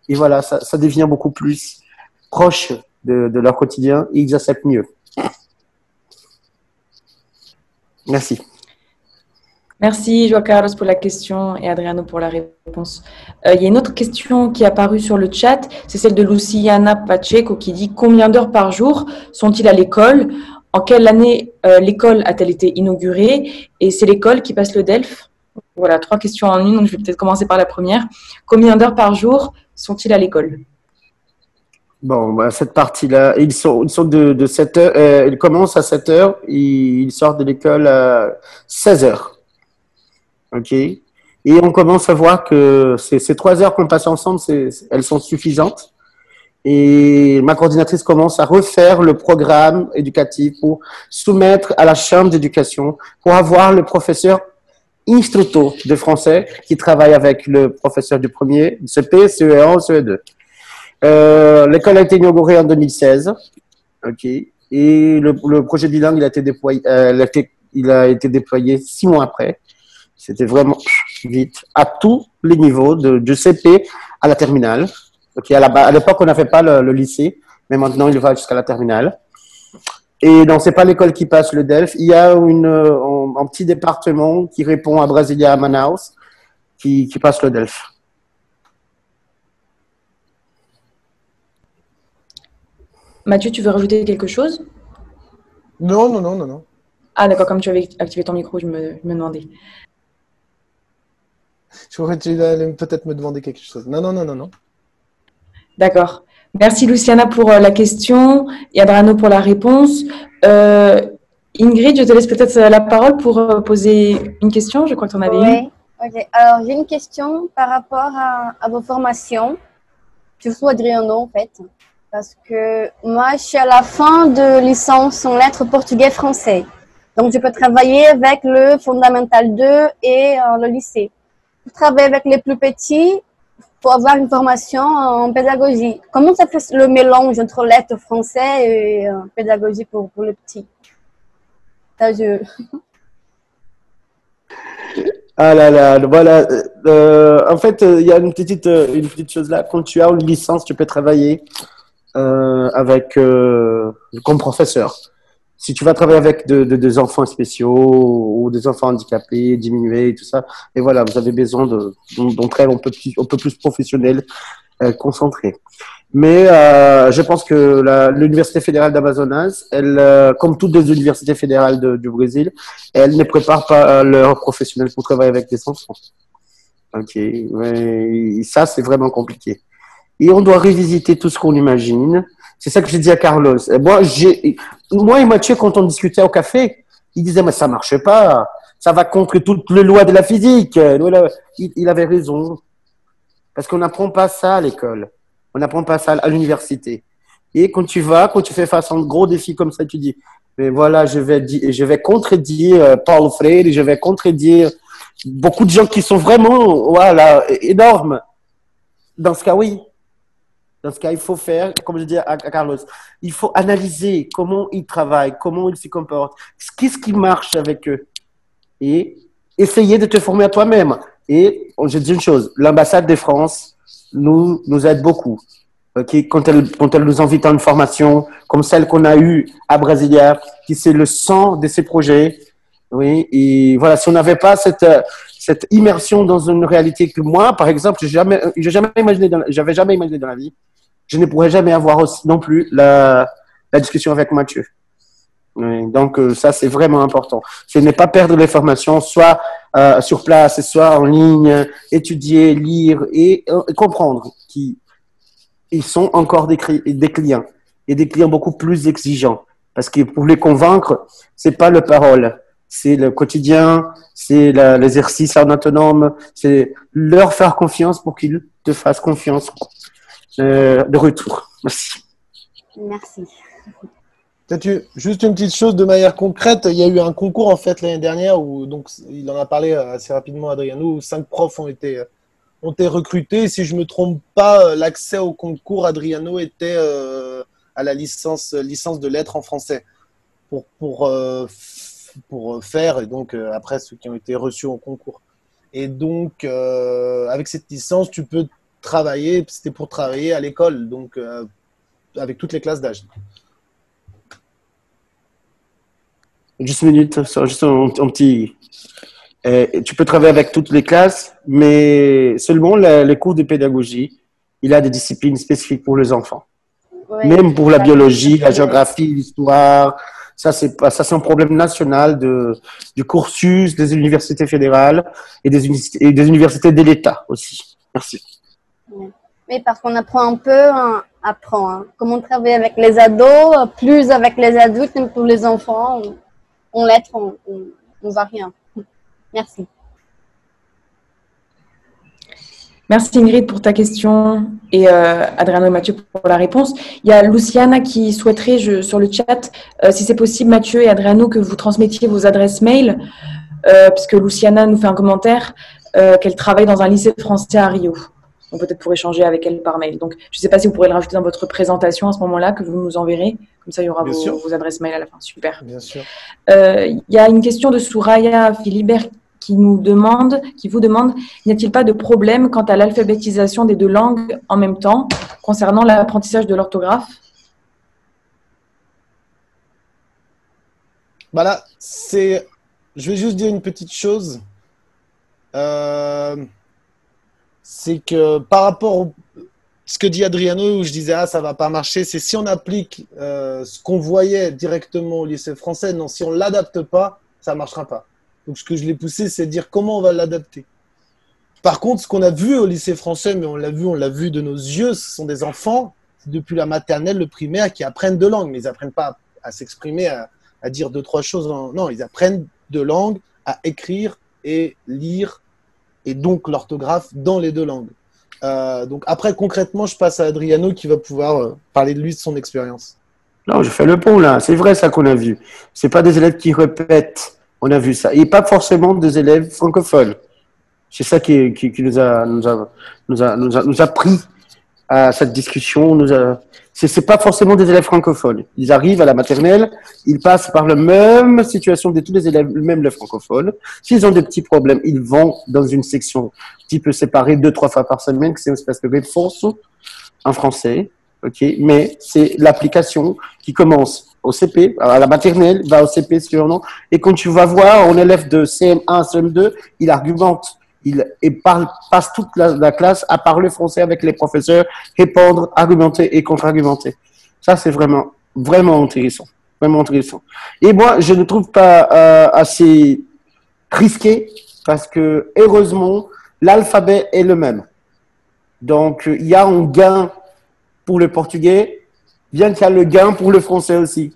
et voilà, ça devient beaucoup plus proche de leur quotidien et ils acceptent mieux. Merci. Merci, João Carlos, pour la question et Adriano pour la réponse. Il y a une autre question qui est apparue sur le chat, c'est celle de Luciana Pacheco qui dit « Combien d'heures par jour sont-ils à l'école ? En quelle année l'école a-t-elle été inaugurée ? Et c'est l'école qui passe le DELF ?» Voilà, 3 questions en une, donc je vais peut-être commencer par la première. Combien d'heures par jour sont-ils à l'école ? Bon, cette partie-là, ils sont de 7 heures, ils commencent à 7 heures, ils sortent de l'école à 16 heures. OK. Et on commence à voir que ces 3 heures qu'on passe ensemble, elles sont suffisantes. Et ma coordinatrice commence à refaire le programme éducatif pour soumettre à la chambre d'éducation, pour avoir le professeur instructeur de français qui travaille avec le professeur du premier, CP, CE1, CE2. L'école a été inaugurée en 2016. OK. Et le projet bilingue, il a été déployé 6 mois après. C'était vraiment vite, à tous les niveaux, du CP à la terminale. OK. À l'époque, on n'avait pas le lycée, mais maintenant, il va jusqu'à la terminale. Et non, c'est pas l'école qui passe le DELF. Il y a un petit département qui répond à Brasilia, à Manaus, qui passe le DELF. Mathieu, tu veux rajouter quelque chose? Non. Ah d'accord, comme tu avais activé ton micro, je me demandais. Je crois que tu allais peut-être me demander quelque chose. Non. D'accord. Merci Luciana pour la question et Adrano pour la réponse. Ingrid, je te laisse peut-être la parole pour poser une question. Je crois que tu en avais une. Ok. Alors, j'ai une question par rapport à vos formations, surtout Adriano en fait. Parce que moi, je suis à la fin de licence en lettres portugais-français. Donc, je peux travailler avec le Fondamental 2 et le lycée. Pour travailler avec les plus petits, il faut avoir une formation en pédagogie. Comment ça fait le mélange entre lettres français et pédagogie pour les petits? Ça, Ah là là, voilà. En fait, il y a une petite chose là. Quand tu as une licence, tu peux travailler comme professeur. Si tu vas travailler avec des enfants spéciaux ou des enfants handicapés, diminués et tout ça, et voilà, vous avez besoin d'entre elles un peu plus professionnelles, concentrées. Mais je pense que l'Université fédérale d'Amazonas, elle, comme toutes les universités fédérales du Brésil, elle ne prépare pas leurs professionnels pour travailler avec des enfants. Ok, mais ça c'est vraiment compliqué. Et on doit revisiter tout ce qu'on imagine. C'est ça que j'ai dit à Carlos. Moi et Mathieu, quand on discutait au café, il disait, mais ça marche pas. Ça va contre toutes les lois de la physique. Il avait raison. Parce qu'on n'apprend pas ça à l'école. On n'apprend pas ça à l'université. Et quand tu fais face à un gros défi comme ça, tu dis, mais voilà, je vais contredire Paulo Freire, je vais contredire beaucoup de gens qui sont vraiment, voilà, énormes. Dans ce cas, oui. Dans ce cas, il faut faire, comme je dis à Carlos, il faut analyser comment ils travaillent, comment ils se comportent, qu'est-ce qui marche avec eux. Et essayer de te former à toi-même. Et je dis une chose, l'ambassade de France nous aide beaucoup. Okay? Quand elle nous invite à une formation comme celle qu'on a eue à Brasilia, qui c'est le sang de ces projets. Oui, et voilà, si on n'avait pas cette immersion dans une réalité que moi, par exemple, j'avais jamais imaginé dans la vie, je ne pourrais jamais avoir aussi non plus la discussion avec Mathieu. Oui, donc ça, c'est vraiment important. Ce n'est pas perdre les formations, soit sur place, soit en ligne, étudier, lire et comprendre qu'ils sont encore des clients et des clients beaucoup plus exigeants. Parce que pour les convaincre, c'est pas le parole, c'est le quotidien, c'est l'exercice en autonome, c'est leur faire confiance pour qu'ils te fassent confiance de retour. Merci. Merci. Juste une petite chose de manière concrète, il y a eu un concours en fait l'année dernière où donc il en a parlé assez rapidement Adriano, où 5 profs ont été recrutés. Si je me trompe pas, l'accès au concours Adriano était à la licence de lettres en français pour faire et donc après ceux qui ont été reçus au concours. Et donc avec cette licence, tu peux travailler, c'était pour travailler à l'école, donc avec toutes les classes d'âge. Juste une minute, juste un petit. Tu peux travailler avec toutes les classes, mais seulement les cours de pédagogie, il y a des disciplines spécifiques pour les enfants. Oui, même pour la biologie, la géographie, l'histoire, ça c'est un problème national du cursus des universités fédérales et des universités de l'État aussi. Merci. Oui, parce qu'on apprend un peu, comment travailler avec les ados, plus avec les adultes, même pour les enfants. En lettres, on ne voit rien. Merci. Merci Ingrid pour ta question et Adriano et Mathieu pour la réponse. Il y a Luciana qui souhaiterait sur le chat, si c'est possible Mathieu et Adriano, que vous transmettiez vos adresses mail puisque Luciana nous fait un commentaire qu'elle travaille dans un lycée français à Rio. Donc peut-être pour échanger avec elle par mail. Donc je ne sais pas si vous pourrez le rajouter dans votre présentation à ce moment-là, que vous nous enverrez. Comme ça, il y aura vos adresses mail à la fin. Super. Bien sûr. Il y a une question de Souraya Philibert qui vous demande, n'y a-t-il pas de problème quant à l'alphabétisation des deux langues en même temps concernant l'apprentissage de l'orthographe? Voilà, je vais juste dire une petite chose. C'est que par rapport à ce que dit Adriano, où je disais ça va pas marcher, c'est si on applique ce qu'on voyait directement au lycée français, non, si on l'adapte pas, ça marchera pas. Donc ce que je l'ai poussé, c'est de dire comment on va l'adapter. Par contre, ce qu'on a vu au lycée français, mais on l'a vu de nos yeux, ce sont des enfants depuis la maternelle, le primaire, qui apprennent deux langues, mais ils apprennent pas à s'exprimer, à dire deux, trois choses. Non, ils apprennent deux langues, à écrire et lire, et donc l'orthographe dans les deux langues. Donc après, concrètement, je passe à Adriano qui va pouvoir parler de lui, de son expérience. Non, je fais le pont là. C'est vrai ça qu'on a vu. C'est pas des élèves qui répètent. On a vu ça. Et pas forcément des élèves francophones. C'est ça qui nous a pris à cette discussion. C'est pas forcément des élèves francophones. Ils arrivent à la maternelle, ils passent par la même situation de tous les élèves, même les francophones. S'ils ont des petits problèmes, ils vont dans une section un petit peu séparée 2-3 fois par semaine, que c'est une espèce de réponse en français. Okay, mais c'est l'application qui commence au CP, à la maternelle, va au CP sûrement. Et quand tu vas voir un élève de CM1, CM2, il argumente. Passe toute la classe à parler français avec les professeurs, répondre, argumenter et contre-argumenter. Ça, c'est vraiment, vraiment intéressant. Vraiment intéressant. Et moi, je ne trouve pas assez risqué parce que, heureusement, l'alphabet est le même. Donc, il y a un gain pour le portugais, bien qu'il y a le gain pour le français aussi.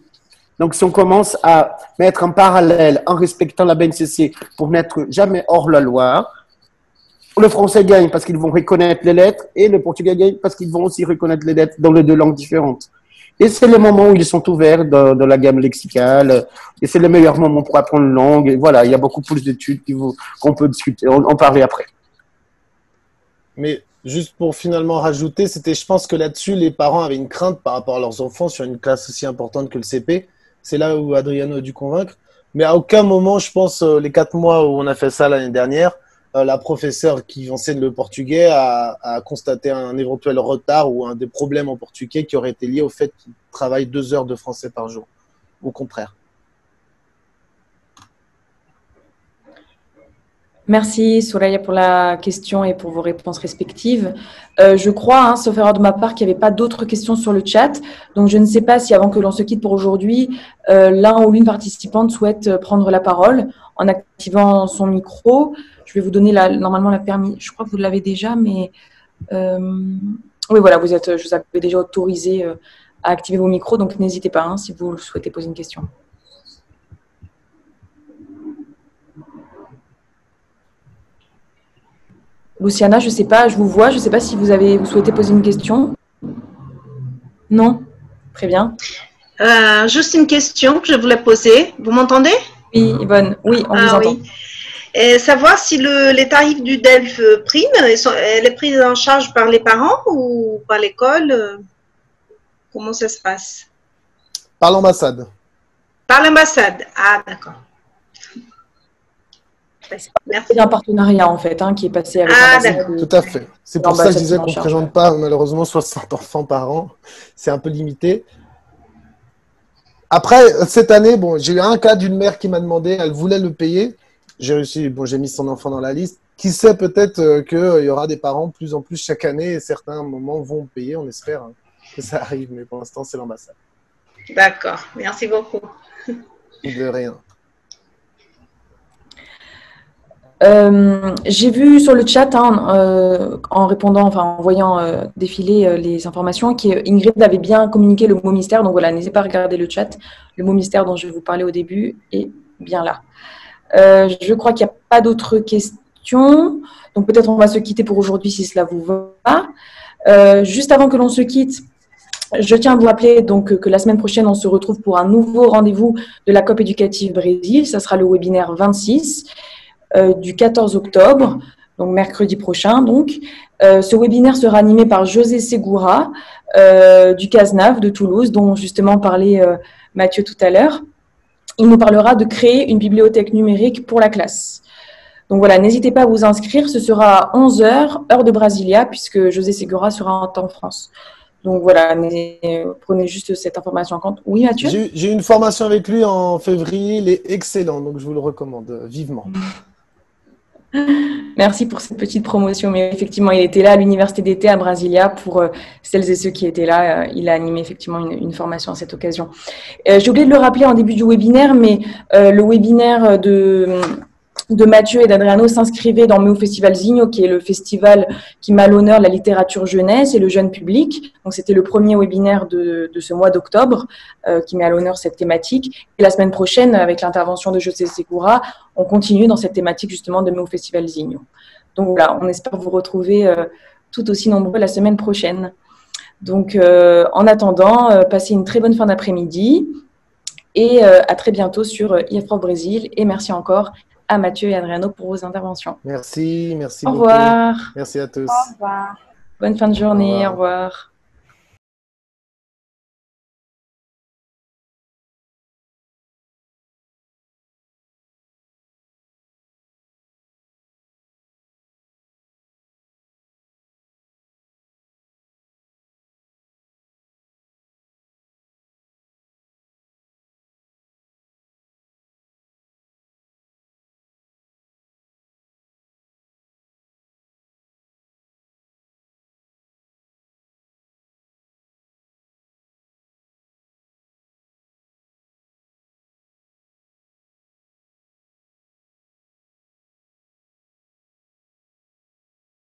Donc, si on commence à mettre en parallèle, en respectant la BNCC, pour n'être jamais hors la loi, le français gagne parce qu'ils vont reconnaître les lettres et le portugais gagne parce qu'ils vont aussi reconnaître les lettres dans les deux langues différentes. Et c'est le moment où ils sont ouverts dans la gamme lexicale et c'est le meilleur moment pour apprendre une langue. Et voilà, il y a beaucoup plus d'études qu'on peut discuter, en parler après. Mais juste pour finalement rajouter, je pense que là-dessus, les parents avaient une crainte par rapport à leurs enfants sur une classe aussi importante que le CP. C'est là où Adriano a dû convaincre. Mais à aucun moment, je pense, les 4 mois où on a fait ça l'année dernière, la professeure qui enseigne le portugais a constaté un éventuel retard ou des problèmes en portugais qui auraient été liés au fait qu'il travaille 2 heures de français par jour. Au contraire. Merci Soraya pour la question et pour vos réponses respectives. Je crois, sauf erreur de ma part, qu'il n'y avait pas d'autres questions sur le chat. Donc je ne sais pas si avant que l'on se quitte pour aujourd'hui, l'un ou l'une participante souhaite prendre la parole en activant son micro. Je vais vous donner normalement la permis. Je crois que vous l'avez déjà, mais oui voilà, je vous avais déjà autorisé à activer vos micros, donc n'hésitez pas si vous souhaitez poser une question. Luciana, je ne sais pas, je vous vois, je ne sais pas si vous souhaitez poser une question. Non? Très bien. Juste une question que je voulais poser. Vous m'entendez? Oui, Yvonne, oui, on vous entend. Oui. Et savoir si les tarifs du DELF prime, elle est prise en charge par les parents ou par l'école? Comment ça se passe? Par l'ambassade. Par l'ambassade. Ah, d'accord. Merci. C'est un partenariat en fait qui est passé avec l'ambassade. Tout à fait. C'est pour ça que je disais qu'on ne présente pas malheureusement 60 enfants par an. C'est un peu limité. Après, cette année, j'ai eu un cas d'une mère qui m'a demandé, elle voulait le payer. J'ai réussi, j'ai mis son enfant dans la liste. Qui sait, peut-être qu'il y aura des parents de plus en plus chaque année et certains moments vont payer. On espère que ça arrive, mais pour l'instant, c'est l'ambassade. D'accord. Merci beaucoup. De rien. J'ai vu sur le chat, en répondant, en voyant défiler les informations, qu'Ingrid avait bien communiqué le mot mystère. Donc voilà, n'hésitez pas à regarder le chat. Le mot mystère dont je vais vous parler au début est bien là. Je crois qu'il n'y a pas d'autres questions. Donc peut-être on va se quitter pour aujourd'hui si cela vous va. Juste avant que l'on se quitte, Je tiens à vous rappeler donc que la semaine prochaine, on se retrouve pour un nouveau rendez-vous de la COP éducative Brésil. Ça sera le webinaire 26 du 14 octobre, donc mercredi prochain. Donc, ce webinaire sera animé par José Segura du CASNAV de Toulouse, dont justement parlait Mathieu tout à l'heure. Il nous parlera de créer une bibliothèque numérique pour la classe. Donc voilà, n'hésitez pas à vous inscrire. Ce sera à 11 h, heure de Brasilia, puisque José Segura sera en temps France. Donc voilà, prenez juste cette information en compte. Oui, Mathieu? J'ai eu une formation avec lui en février, il est excellent, donc je vous le recommande vivement. Merci pour cette petite promotion. Mais effectivement, il était là à l'université d'été à Brasilia pour celles et ceux qui étaient là. Il a animé effectivement une formation à cette occasion. J'ai oublié de le rappeler en début du webinaire, mais le webinaire de Mathieu et d'Adriano s'inscrivait dans Meu Festival Zinho, qui est le festival qui met à l'honneur la littérature jeunesse et le jeune public. Donc, c'était le premier webinaire de ce mois d'octobre qui met à l'honneur cette thématique. Et la semaine prochaine, avec l'intervention de José Segura, on continue dans cette thématique justement de Meu Festival Zinho. Donc voilà, on espère vous retrouver tout aussi nombreux la semaine prochaine. Donc, en attendant, passez une très bonne fin d'après-midi et à très bientôt sur IFPROF Brésil. Et merci encore à Mathieu et Adriano pour vos interventions. Merci Au beaucoup. revoir. Merci à tous. Au revoir. Bonne fin de journée. Au revoir.